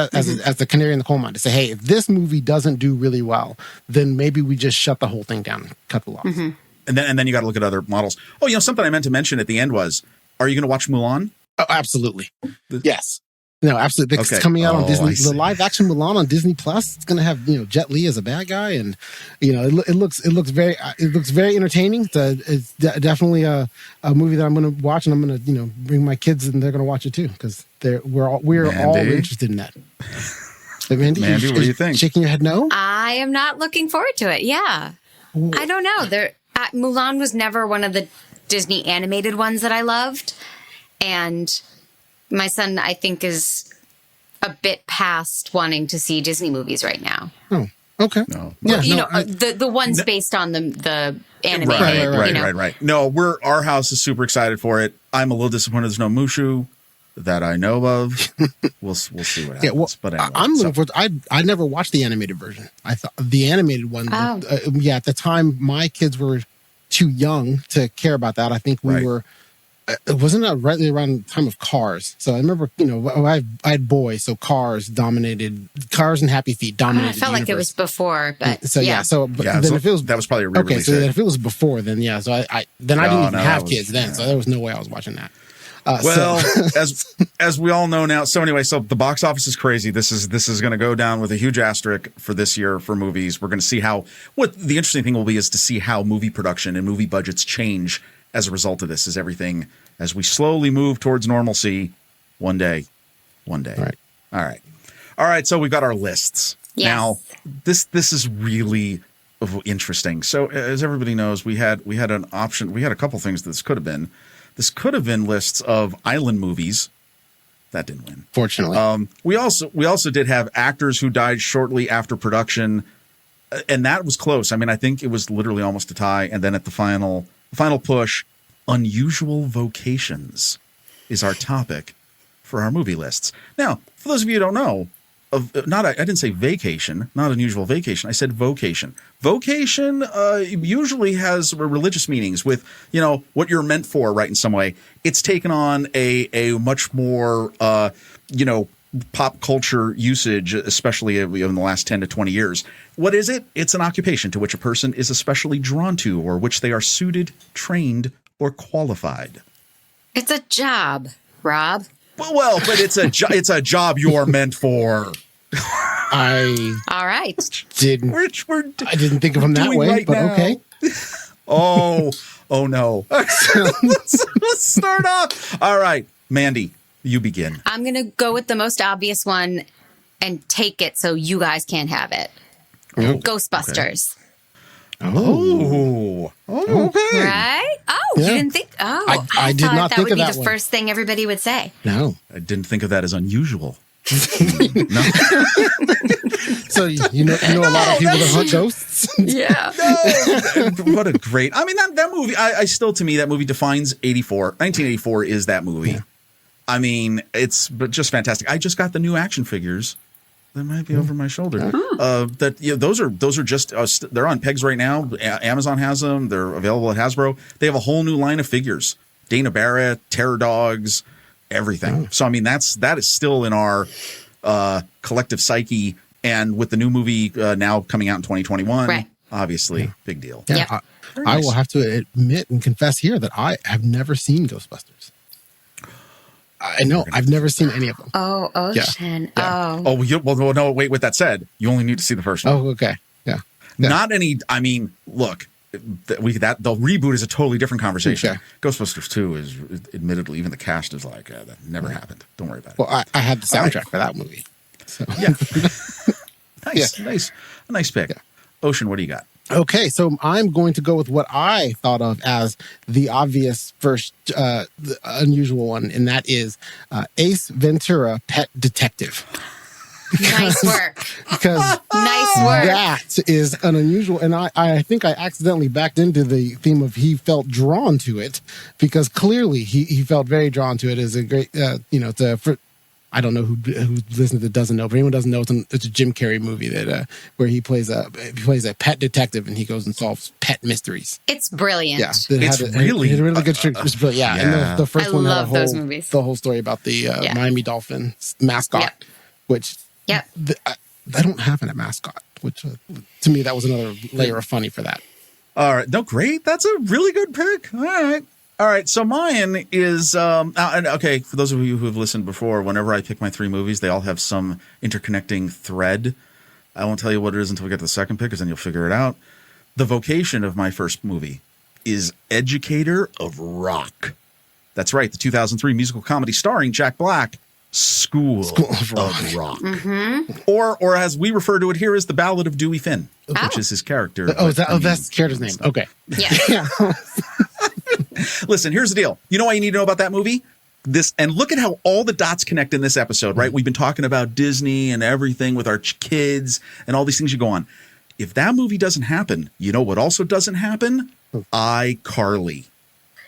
the canary in the coal mine to say, hey, if this movie doesn't do really well, then maybe we just shut the whole thing down, and cut the losses. And then you got to look at other models. Oh, something I meant to mention at the end was, are you going to watch Mulan? Oh, absolutely. Yes. No, absolutely. It's coming out on Disney. The live action Mulan on Disney Plus. It's going to have Jet Li as a bad guy, and it looks very entertaining. It's definitely a movie that I'm going to watch, and I'm going to bring my kids and they're going to watch it too because we're all interested in that. But Mandy, what do you think? Shaking your head no? I am not looking forward to it. Yeah, I don't know. Mulan was never one of the Disney animated ones that I loved, and my son, I think, is a bit past wanting to see Disney movies right now. Oh, okay. No. Yeah, the ones based on the animated. Right. No, our house is super excited for it. I'm a little disappointed there's no Mushu that I know of. We'll see what happens. But anyway, I'm looking forward. I never watched the animated version. I thought the animated one. Oh. At the time, my kids were too young to care about that. I think we were. It wasn't right around the time of Cars. So I remember, I had boys, so Cars and Happy Feet dominated. I felt like it was before, but then if it was that was probably a re-release. Okay, so then if it was before, then yeah. So I didn't even have kids then, so there was no way I was watching that. As we all know now. So anyway, so the box office is crazy. This is going to go down with a huge asterisk for this year for movies. We're going to see what the interesting thing will be is to see how movie production and movie budgets change as a result of this, as we slowly move towards normalcy one day. All right. So we've got our lists. Yes. Now, this is really interesting. So as everybody knows, we had an option. We had a couple things this could have been. This could have been lists of island movies. That didn't win. Fortunately. We also did have actors who died shortly after production, and that was close. I mean, I think it was literally almost a tie. And then at the final push, unusual vocations is our topic for our movie lists. Now, for those of you who don't know, I didn't say vacation, not unusual vacation. I said vocation. Vocation usually has religious meanings with, what you're meant for, right, in some way. It's taken on a much more, pop culture usage, especially in the last 10 to 20 years. What is it? It's an occupation to which a person is especially drawn to or which they are suited, trained, or qualified. It's a job, Rob. Well, but it's a job you're meant for. All right. I didn't think of him that way, but now. Okay. Oh no. Let's start off. All right, Mandy, you begin. I'm going to go with the most obvious one and take it so you guys can't have it. Oh, Ghostbusters. Okay. Oh, okay. Right? Oh, yeah. You didn't think? Oh, I did not think of that. That would be the first thing everybody would say. No, I didn't think of that as unusual. No. So you know a lot of people that hunt ghosts. Yeah. No, what a great! I mean that movie. I still, to me, that movie defines 84. 1984 is that movie. Yeah. I mean, it's just fantastic. I just got the new action figures. That might be over my shoulder. Those are just they're on pegs right now. Amazon has them. They're available at Hasbro. They have a whole new line of figures. Dana Barrett, Terror Dogs, everything. So I mean that is still in our collective psyche. And with the new movie now coming out in 2021, right. Obviously, big deal. Yeah, yep. I will have to admit and confess here that I have never seen Ghostbusters. I know. I've never seen any of them. Oh, Ocean. Yeah. Oh, no, wait. With that said, you only need to see the first one. Oh, okay. Yeah. Not any. I mean, look, the reboot is a totally different conversation. Okay. Ghostbusters 2 is, admittedly, even the cast is like, that never happened. Don't worry about it. Well, I had the soundtrack for that movie. So. Yeah. Nice. A nice pick. Yeah. Ocean, what do you got? Okay, so I'm going to go with what I thought of as the obvious first the unusual one, and that is Ace Ventura, Pet Detective. Nice work. Because nice work. That is an unusual, and I think I accidentally backed into the theme of he felt drawn to it, because clearly he felt very drawn to it as a great, I don't know who listens that doesn't know, but anyone doesn't know, it's a Jim Carrey movie that where he plays a pet detective and he goes and solves pet mysteries. It's brilliant. Yeah, it's really good. It's brilliant. Yeah, and the first one had those movies. The whole story about the Miami Dolphins mascot, which I don't have a mascot, which to me that was another layer of funny for that. All right, no, great. That's a really good pick. All right. All right, so mine is okay. For those of you who have listened before, whenever I pick my 3 movies, they all have some interconnecting thread. I won't tell you what it is until we get to the second pick, because then you'll figure it out. The vocation of my first movie is Educator of Rock. That's right, the 2003 musical comedy starring Jack Black, School of Rock. Mm-hmm. Or as we refer to it here, is The Ballad of Dewey Finn, which is his character. That's the character's name. Okay. Yeah. Listen, here's the deal. You know why you need to know about that movie? And look at how all the dots connect in this episode, right? We've been talking about Disney and everything with our kids and all these things you go on. If that movie doesn't happen, you know what also doesn't happen? iCarly.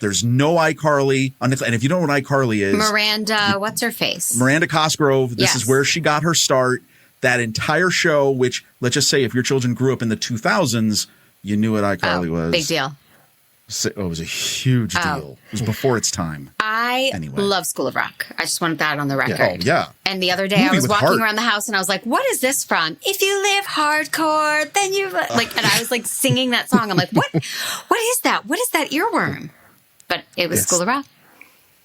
There's no iCarly. And if you don't know what iCarly is... Miranda, what's her face? Miranda Cosgrove. This is where she got her start. That entire show, which, let's just say, if your children grew up in the 2000s, you knew what iCarly was. Big deal. So, it was a huge deal. It was before its time. I love School of Rock. I just wanted that on the record. Yeah. Oh, yeah. And the other day I was walking around the house and I was like, what is this from? If you live hardcore, then you... and I was like singing that song. I'm like, what is that? What is that earworm? But it was School of Rock.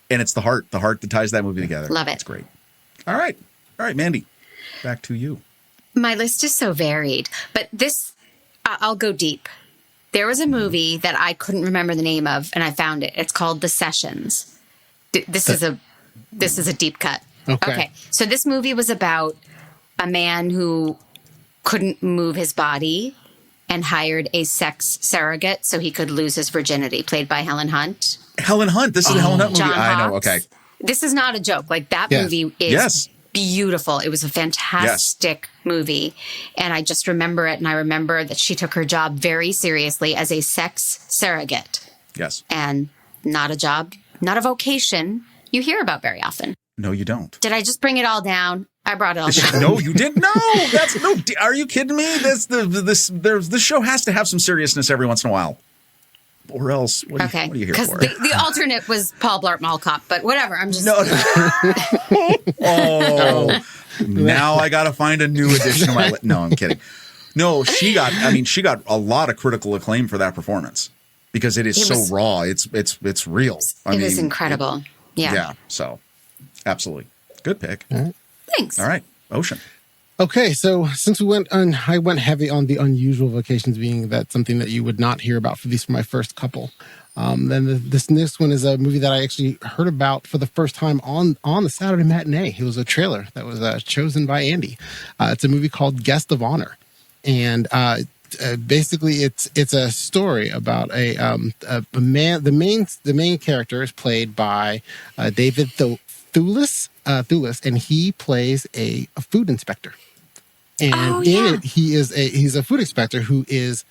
And it's the heart that ties that movie together. Love it. It's great. All right, Mandy, back to you. My list is so varied, but this, I'll go deep. There was a movie that I couldn't remember the name of, and I found it. It's called The Sessions. This is a deep cut. Okay. So this movie was about a man who couldn't move his body and hired a sex surrogate so he could lose his virginity, played by Helen Hunt. Helen Hunt. This is a Helen Hunt movie. John I know. Hawkes. Okay. This is not a joke. Like, that movie is beautiful. It was a fantastic movie. And I just remember it. And I remember that she took her job very seriously as a sex surrogate. Yes. And not a job, not a vocation you hear about very often. No, you don't. Did I just bring it all down? I brought it all down. No, you didn't. No, are you kidding me? This show has to have some seriousness every once in a while. Or else, what are you here for? Because the alternate was Paul Blart Mall Cop, but whatever. I'm just... No. Now I got to find a new addition to my list. No, I'm kidding. No, she got a lot of critical acclaim for that performance because it is so raw. It's real. It was incredible. Yeah. So, absolutely. Good pick. All right. Thanks. All right. Ocean. Okay, so since I went heavy on the unusual vocations, being that something that you would not hear about, for these for my first couple. Then this next one is a movie that I actually heard about for the first time on the Saturday matinee. It was a trailer that was chosen by Andy. It's a movie called Guest of Honor, and basically it's a story about a man. The main character is played by David Thewlis, and he plays a food inspector. And in it, he's a food inspector who is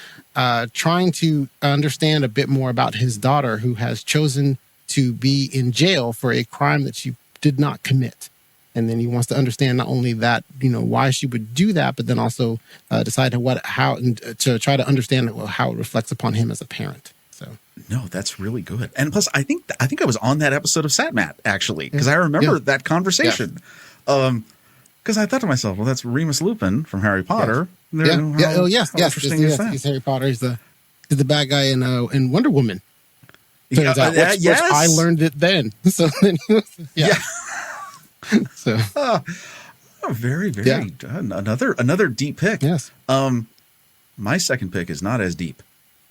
trying to understand a bit more about his daughter, who has chosen to be in jail for a crime that she did not commit. And then he wants to understand not only that, why she would do that, but then also decide to try to understand how it reflects upon him as a parent. So no, that's really good. And plus, I think I was on that episode of SatMat actually, because I remember that conversation. Because I thought to myself, well, that's Remus Lupin from Harry Potter. Yes. Interesting is that? He's Harry Potter. He's the bad guy in Wonder Woman. Turns out, which I learned it then. So then he was, So very, very another deep pick. Yes. My second pick is not as deep.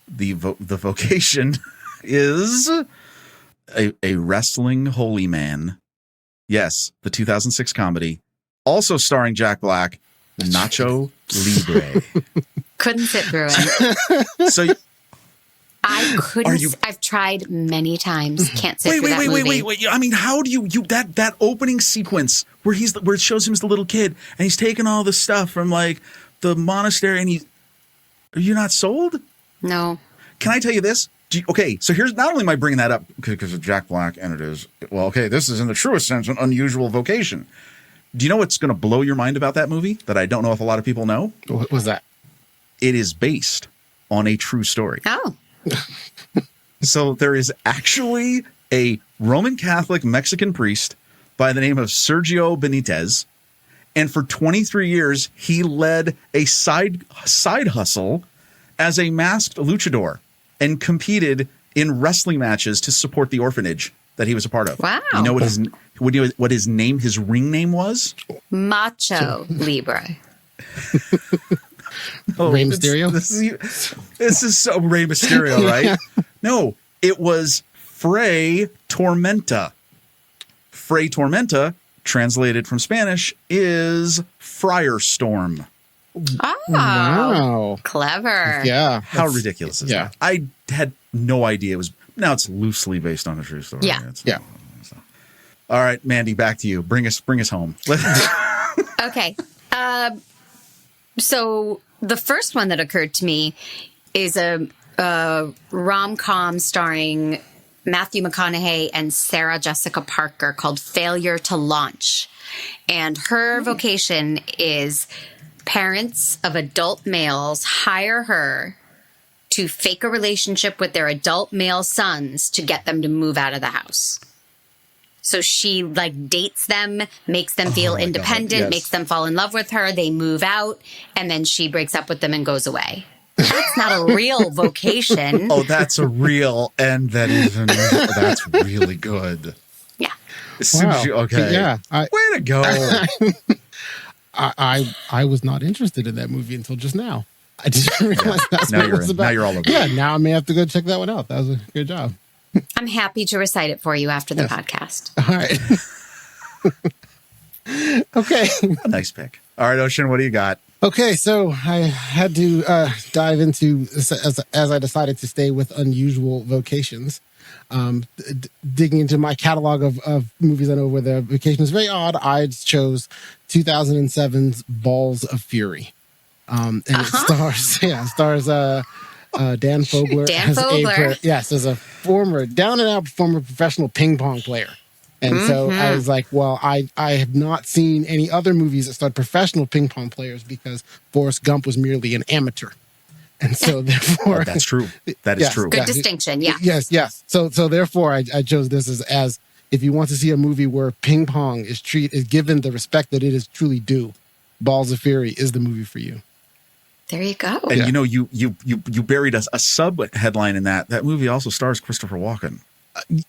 The vocation is a wrestling holy man. Yes, the 2006 comedy, also starring Jack Black, Nacho Libre. Couldn't sit through it. So I couldn't. I've tried many times. Can't sit through that movie. Wait. I mean, how do you that opening sequence where it shows him as the little kid and he's taking all the stuff from like the monastery and are you not sold? No. Can I tell you this? So here's, not only am I bringing that up because of Jack Black, and it is, this is in the truest sense an unusual vocation. Do you know what's going to blow your mind about that movie that I don't know if a lot of people know? What was that? It is based on a true story. Oh. So there is actually a Roman Catholic Mexican priest by the name of Sergio Benitez. And for 23 years, he led a side hustle as a masked luchador and competed in wrestling matches to support the orphanage that he was a part of. Wow. You know what his ring name was? Macho Libre. Rey Mysterio? This is so Rey Mysterio, right? No, it was Fray Tormenta. Fray Tormenta, translated from Spanish, is Firestorm. Oh, Wow. clever. Yeah. How ridiculous is that? I had no idea it was. Now it's loosely based on a true story. Yeah. Yeah. All right, Mandy, back to you. Bring us home. Okay. So the first one that occurred to me is a rom-com starring Matthew McConaughey and Sarah Jessica Parker called Failure to Launch. And her vocation is parents of adult males hire her to fake a relationship with their adult male sons to get them to move out of the house. So she dates them, makes them feel independent, makes them fall in love with her. They move out, and then she breaks up with them and goes away. That's not a real vocation. Oh, that's a real, and that's really good. Yeah. As soon as you, okay. Yeah. Way to go. I was not interested in that movie until just now. I didn't realize that's what it was about. Now you're all over it. Now I may have to go check that one out. That was a good job. I'm happy to recite it for you after the podcast. All right. Okay. Nice pick. All right, Ocean, what do you got? Okay, so I had to dive into, as I decided to stay with unusual vocations, digging into my catalog of movies I know where the vocation is very odd. I chose 2007's Balls of Fury. And it stars Dan Fogler. Dan Fogler. As a former, down and out former professional ping pong player. And so I was like, well, I have not seen any other movies that starred professional ping pong players because Forrest Gump was merely an amateur. And so therefore... that's true. That is true. Good distinction, yeah. Yes. So therefore I chose this as if you want to see a movie where ping pong is given the respect that it is truly due, Balls of Fury is the movie for you. There you go. And you buried a sub headline in that. That movie also stars Christopher Walken.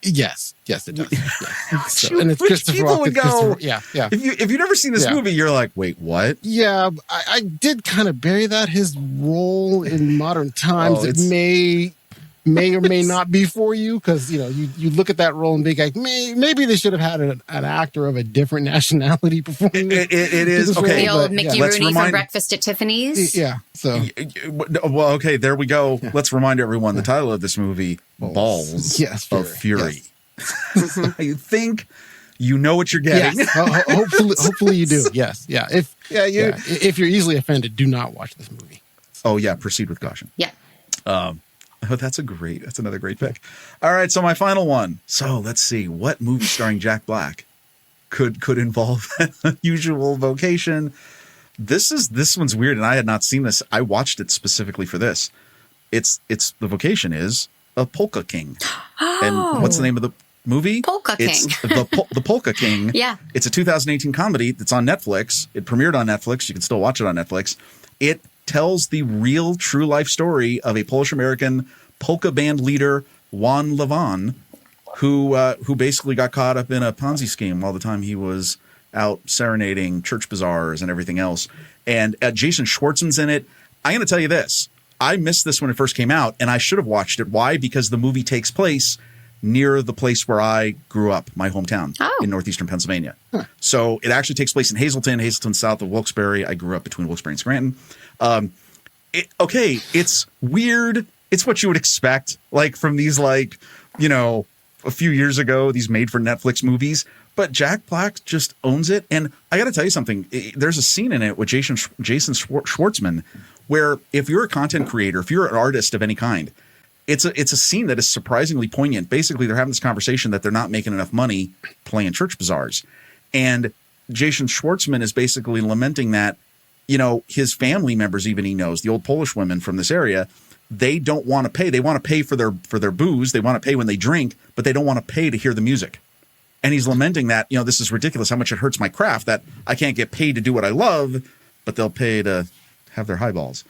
Yes, it does. Yes. So, and it's Christopher people Walken. Would go, yeah. If you've never seen this movie, you're like, wait, what? Yeah, I did kind of bury that. His role in modern times, it may or may not be for you because you look at that role and be like, maybe they should have had an actor of a different nationality performing. It is okay. The old Mickey Rooney from Breakfast at Tiffany's. Yeah. So well, okay, there we go. Yeah. Let's remind everyone the title of this movie: Balls of Fury. Yes. I think you know what you're getting. Yes. Hopefully you do. Yes. Yeah. If you're easily offended, do not watch this movie. Oh yeah, proceed with caution. Yeah. Oh, that's another great pick. All right, so my final one. So let's see what movie starring Jack Black could involve an unusual vocation. This one's weird, and I had not seen this. I watched it specifically for this. It's the vocation is a Polka King. Oh. And what's the name of the movie? Polka King. It's the Polka King. Yeah. It's a 2018 comedy that's on Netflix. It premiered on Netflix. You can still watch it on Netflix. It tells the real true life story of a Polish-American polka band leader, Juan Levon, who basically got caught up in a Ponzi scheme all the time he was out serenading church bazaars and everything else. And Jason Schwartzman's in it. I'm going to tell you this. I missed this when it first came out, and I should have watched it. Why? Because the movie takes place near the place where I grew up, my hometown in northeastern Pennsylvania. Huh. So it actually takes place in Hazleton, south of Wilkes-Barre. I grew up between Wilkes-Barre and Scranton. It's weird. It's what you would expect, from these, a few years ago, these made-for-Netflix movies. But Jack Black just owns it. And I got to tell you something. There's a scene in it with Jason Schwartzman where if you're a content creator, if you're an artist of any kind, it's a scene that is surprisingly poignant. Basically, they're having this conversation that they're not making enough money playing church bazaars. And Jason Schwartzman is basically lamenting that, his family members, even he knows, the old Polish women from this area, they don't want to pay. They want to pay for their booze. They want to pay when they drink, but they don't want to pay to hear the music. And he's lamenting that, this is ridiculous, how much it hurts my craft that I can't get paid to do what I love, but they'll pay to have their highballs.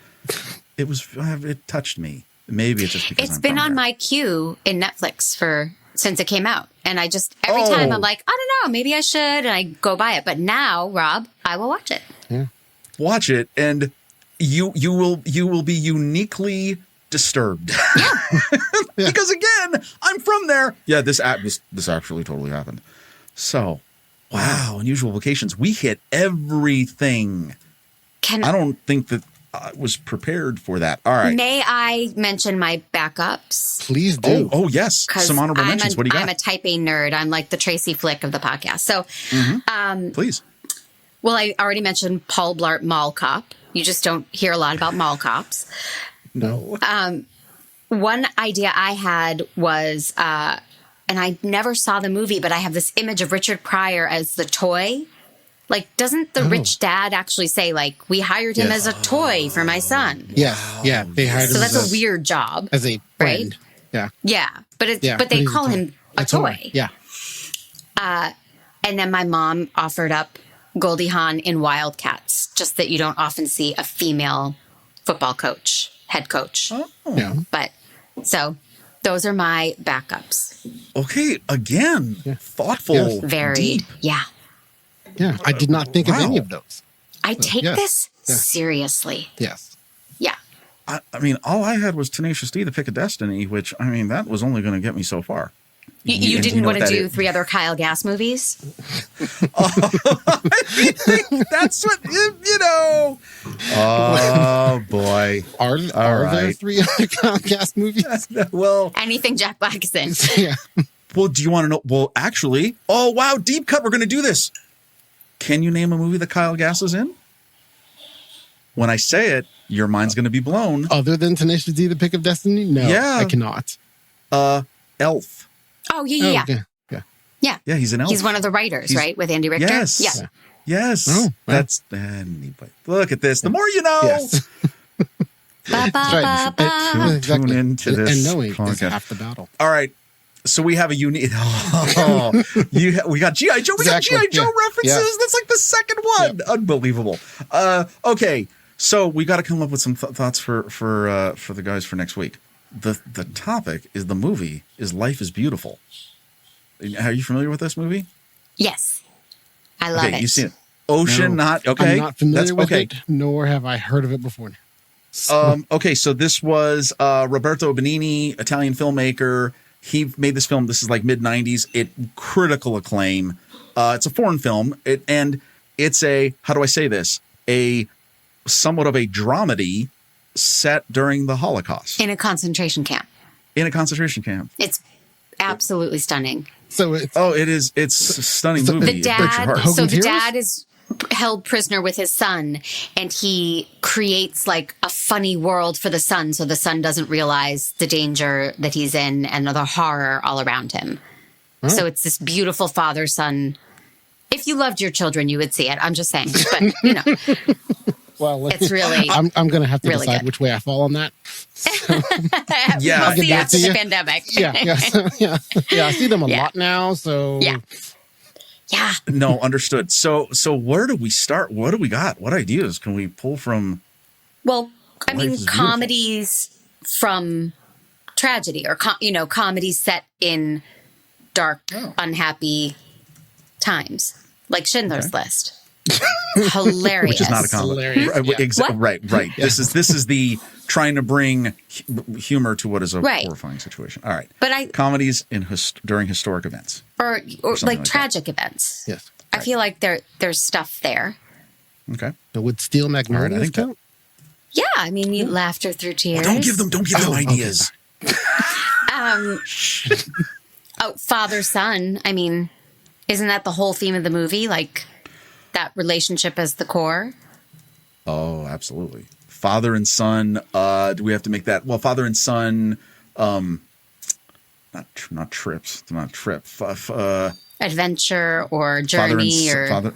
It touched me. Maybe it's just because It's I'm been from on there. my queue in Netflix since it came out. And I just, every time I'm like, I don't know, maybe I should. And I go buy it. But now, Rob, I will watch it. Yeah. Watch it, and you will be uniquely disturbed. Because again, I'm from there. Yeah, this actually totally happened. So, wow, Unusual Vocations. We hit everything. I don't think that I was prepared for that. All right. May I mention my backups? Please do. Oh yes. Some honorable mentions. What do you got? I'm a type A nerd. I'm like the Tracy Flick of the podcast. So, Please. well, I already mentioned Paul Blart Mall Cop. You just don't hear a lot about mall cops. No. One idea I had was, and I never saw the movie, but I have this image of Richard Pryor as the toy. Like, doesn't the rich dad actually say, like, we hired him as a toy for my son? Yeah. Yeah. They hired him So that's as a weird job. as a friend. Right? Yeah. Yeah. But Yeah, but they he's call him a toy. Yeah. And then my mom offered up Goldie Hawn in Wildcats, just that you don't often see a female football coach, head coach. Yeah. But so those are my backups. Okay. Again, thoughtful, Very, deep. yeah. Yeah. I did not think of any of those. I take yes, this yes. seriously. Yes. Yeah. I mean, all I had was Tenacious D, The Pick of Destiny, which, I mean, that was only going to get me so far. You And didn't know want to what that do is? 3 other Kyle Gass movies? That's what, you know. Oh, boy. Are there right. 3 other Comcast movies? Well, Anything Jack Black is in. Yeah. well, do you want to know? Well, actually, oh, wow, deep cut. We're going to do this. Can you name a movie that Kyle Gass is in? When I say it, your mind's going to be blown. Other than Tenacious D, The Pick of Destiny? No, Yeah. I cannot. Elf. Oh, yeah. Okay. Yeah. Yeah. Yeah, he's an elf. He's one of the writers, He's- right? With Andy Richter? Yes. Yeah. Yes. Oh, wow. That's anybody. Look at this. The more you know. Yes. Ba, ba, That's right. ba, ba. Tune into this And knowing is podcast. half the battle. All right. So we have a unique. We got GI Joe. We Exactly. got GI Joe Yeah. references. Yeah. That's like the second one. Unbelievable. Okay. So we got to come up with some thoughts for the guys for next week. The topic is the movie is Life is Beautiful. Are you familiar with this movie? Yes. I love it. You've seen it. Ocean, No, not okay. I'm not familiar with okay. it, nor have I heard of it before. Okay, so this was Roberto Benigni, Italian filmmaker. He made this film. This is like mid-90s. It critical acclaim. It's a foreign film. It's a, how do I say this? A somewhat of a dramedy set during the Holocaust In a concentration camp. in a concentration camp. It's absolutely stunning. So it's Oh, it is. It's a stunning So movie. The It breaks your dad, heart. so Hogan's the Heroes? dad is held prisoner with his son, and he creates like a funny world for the son, so the son doesn't realize the danger that he's in and the horror all around him. So it's this beautiful father-son. If you loved your children, you would see it. I'm just saying, but you know, well. it's really. I'm going to have to really decide good. which way I fall on that. Yeah, we'll I'll see get back after to the you. pandemic. Yeah. I see them a Yeah. lot now. So Yeah. Yeah. No, understood. So where do we start? What do we got? What ideas can we pull from? Well, I Life mean, is beautiful. comedies from tragedy or, comedies set in dark, unhappy times, like Schindler's List. Hilarious. Which is not a comedy. Hilarious. Right, Yeah. What? right. This is the trying to bring humor to what is a Right. horrifying situation. All right. But Comedies during historic events. or something like like tragic events. yes. I feel like there's stuff there. Okay. So would Steel All right, Magnolias I think that- count? Yeah, I mean, you laughter through tears. Don't give them ideas. Father son. I mean, isn't that the whole theme of the movie? Like that relationship as the core. Oh, absolutely. Father and son. Do we have to make that? Well, father and son. Not trips. Not trip. Adventure or journey father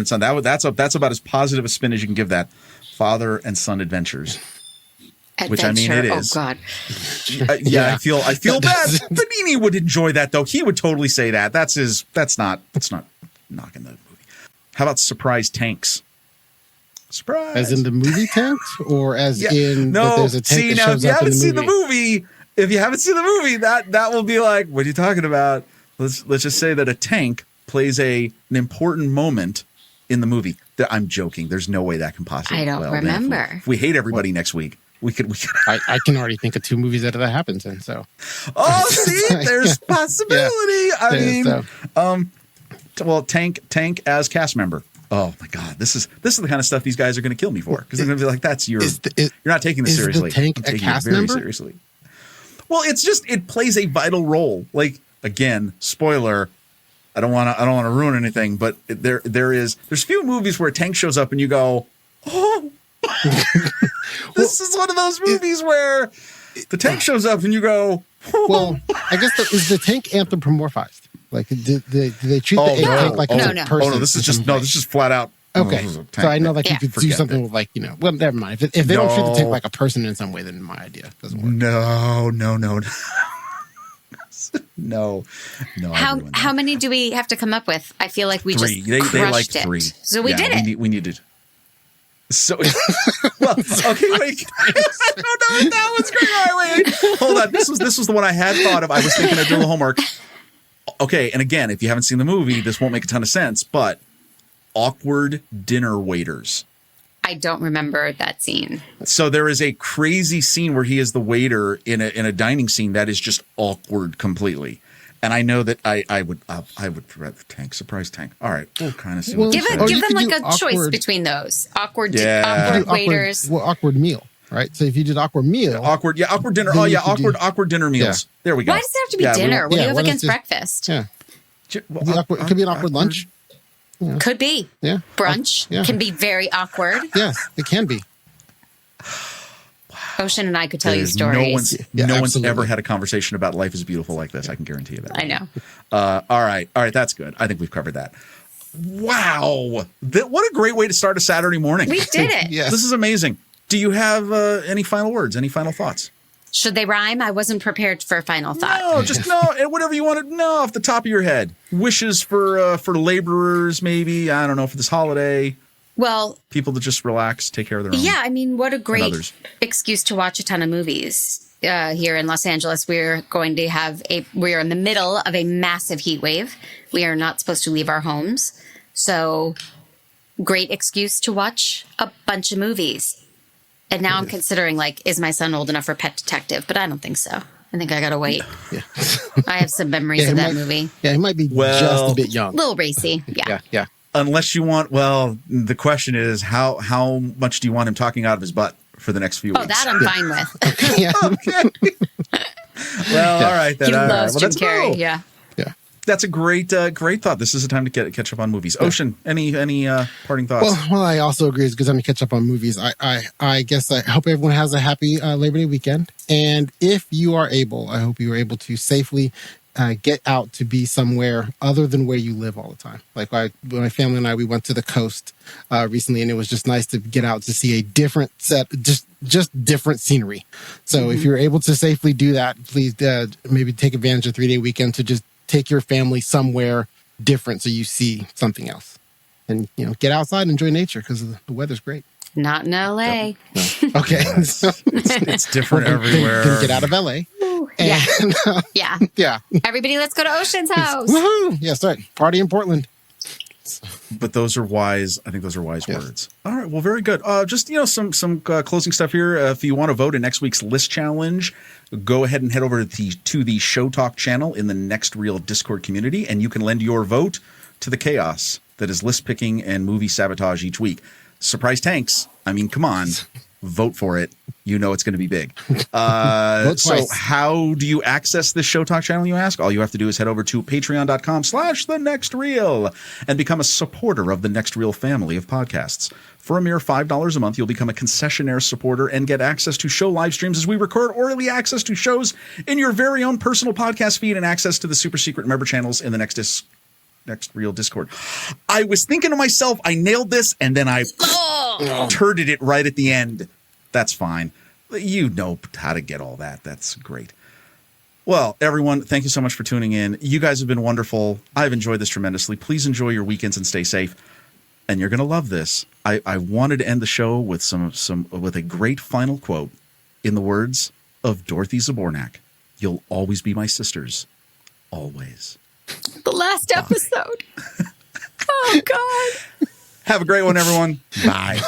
and son. That's about as positive a spin as you can give that. Father and son adventures. adventure. Which I mean, it is. Oh God. I feel bad. Benigni would enjoy that though. He would totally say that. That's not knocking the movie. How about surprise tanks? Surprise. As in the movie Tank, or as in that there's a tank that shows up in the movie? If you haven't seen the movie, that will be like, what are you talking about? Let's just say that a tank plays an important moment in the movie. I'm joking. There's no way that can possibly. I don't remember. If we hate everybody next week, we could. I can already think of 2 movies that happens in. So. Oh, see, there's possibility. Well, Tank as cast member. Oh my God, this is the kind of stuff these guys are going to kill me for, because they're going to be like, you're not taking this seriously. Is the Tank a cast member? Seriously. Well, it plays a vital role. Like, again, spoiler. I don't want to ruin anything, but there's few movies where Tank shows up and you go, oh, this is one of those movies where the Tank shows up and you go, oh. Well, I guess is the Tank anthropomorphized? Like, do they treat the tank like a person? Oh no, this is just flat out. Okay, so I know you could do something with well, never mind. If they don't treat the tank like a person in some way, then my idea doesn't work. No. No. How many do we have to come up with? I feel like we 3. just they like crushed 3. it. So we did it. We needed. So, well, okay, wait. I don't know if that was great. All right, wait. Hold on. This was the one I had thought of. I was thinking of doing the homework. Okay, and again, if you haven't seen the movie, this won't make a ton of sense, but awkward dinner waiters. I don't remember that scene. So there is a crazy scene where he is the waiter in a dining scene that is just awkward completely. And I know that I would Tank, surprise Tank. All right, we'll kind of see. Give them like a choice between those awkward waiters. Awkward meal, right? So if you did awkward meal, awkward dinner. Oh yeah, awkward dinner meals. Yeah. There we go. Why does it have to be dinner? What do you have against breakfast? Yeah, it could be an awkward lunch. Yeah. Could be. Yeah. Brunch can be very awkward. Yes, it can be. Ocean and I could tell you stories. No one's ever had a conversation about life is beautiful like this. I can guarantee you that. I know. All right. That's good. I think we've covered that. Wow. What a great way to start a Saturday morning. We did it. Yes. This is amazing. Do you have any final words? Any final thoughts? Should they rhyme? I wasn't prepared for a final thought. No, just whatever you want to know off the top of your head. Wishes for laborers, maybe. I don't know, for this holiday. Well, people to just relax, take care of their own. Yeah, I mean, what a great excuse to watch a ton of movies. Here in Los Angeles, we're in the middle of a massive heat wave. We are not supposed to leave our homes. So great excuse to watch a bunch of movies. And now I'm considering, is my son old enough for Pet Detective? But I don't think so. I think I got to wait. Yeah. I have some memories of that movie. Yeah, he might be just a bit young. A little racy. Yeah. Unless you want, the question is, how much do you want him talking out of his butt for the next few weeks? Oh, that I'm fine with. Okay. Well, all right then. He loves Jim Carrey. Yeah. That's a great thought. This is a time to catch up on movies. Ocean, any parting thoughts? Well, I also agree. It's a good time to catch up on movies. I guess I hope everyone has a happy Labor Day weekend. And if you are able, I hope you are able to safely get out to be somewhere other than where you live all the time. Like my family and I, we went to the coast recently, and it was just nice to get out to see a different set, just different scenery. So if you're able to safely do that, please maybe take advantage of 3-day weekend to just take your family somewhere different so you see something else. And, get outside and enjoy nature because the weather's great. Not in L.A. No. Okay. It's different everywhere. Then get out of L.A. And, yeah. Everybody, let's go to Ocean's house. Woohoo! Yes, right. Party in Portland. But those are wise. I think those are wise words. All right. Well, very good. Just some closing stuff here. If you want to vote in next week's list challenge, go ahead and head over to the Show Talk channel in the Next Reel Discord community, and you can lend your vote to the chaos that is list picking and movie sabotage each week. Surprise Tanks. I mean, come on. Vote for it. You know it's going to be big. So how do you access this Show Talk channel, you ask? All you have to do is head over to patreon.com/thenextreel and become a supporter of the Next Reel family of podcasts. For a mere $5 a month, you'll become a concessionaire supporter and get access to show live streams as we record, or early access to shows in your very own personal podcast feed, and access to the super secret member channels in the Next Reel Discord. I was thinking to myself, I nailed this, and then I turded it right at the end. That's fine. You know how to get all that. That's great. Well, everyone, thank you so much for tuning in. You guys have been wonderful. I've enjoyed this tremendously. Please enjoy your weekends and stay safe. and you're going to love this. I wanted to end the show with with a great final quote in the words of Dorothy Zbornak. You'll always be my sisters. Always. The last episode. Oh, God. Have a great one, everyone. Bye.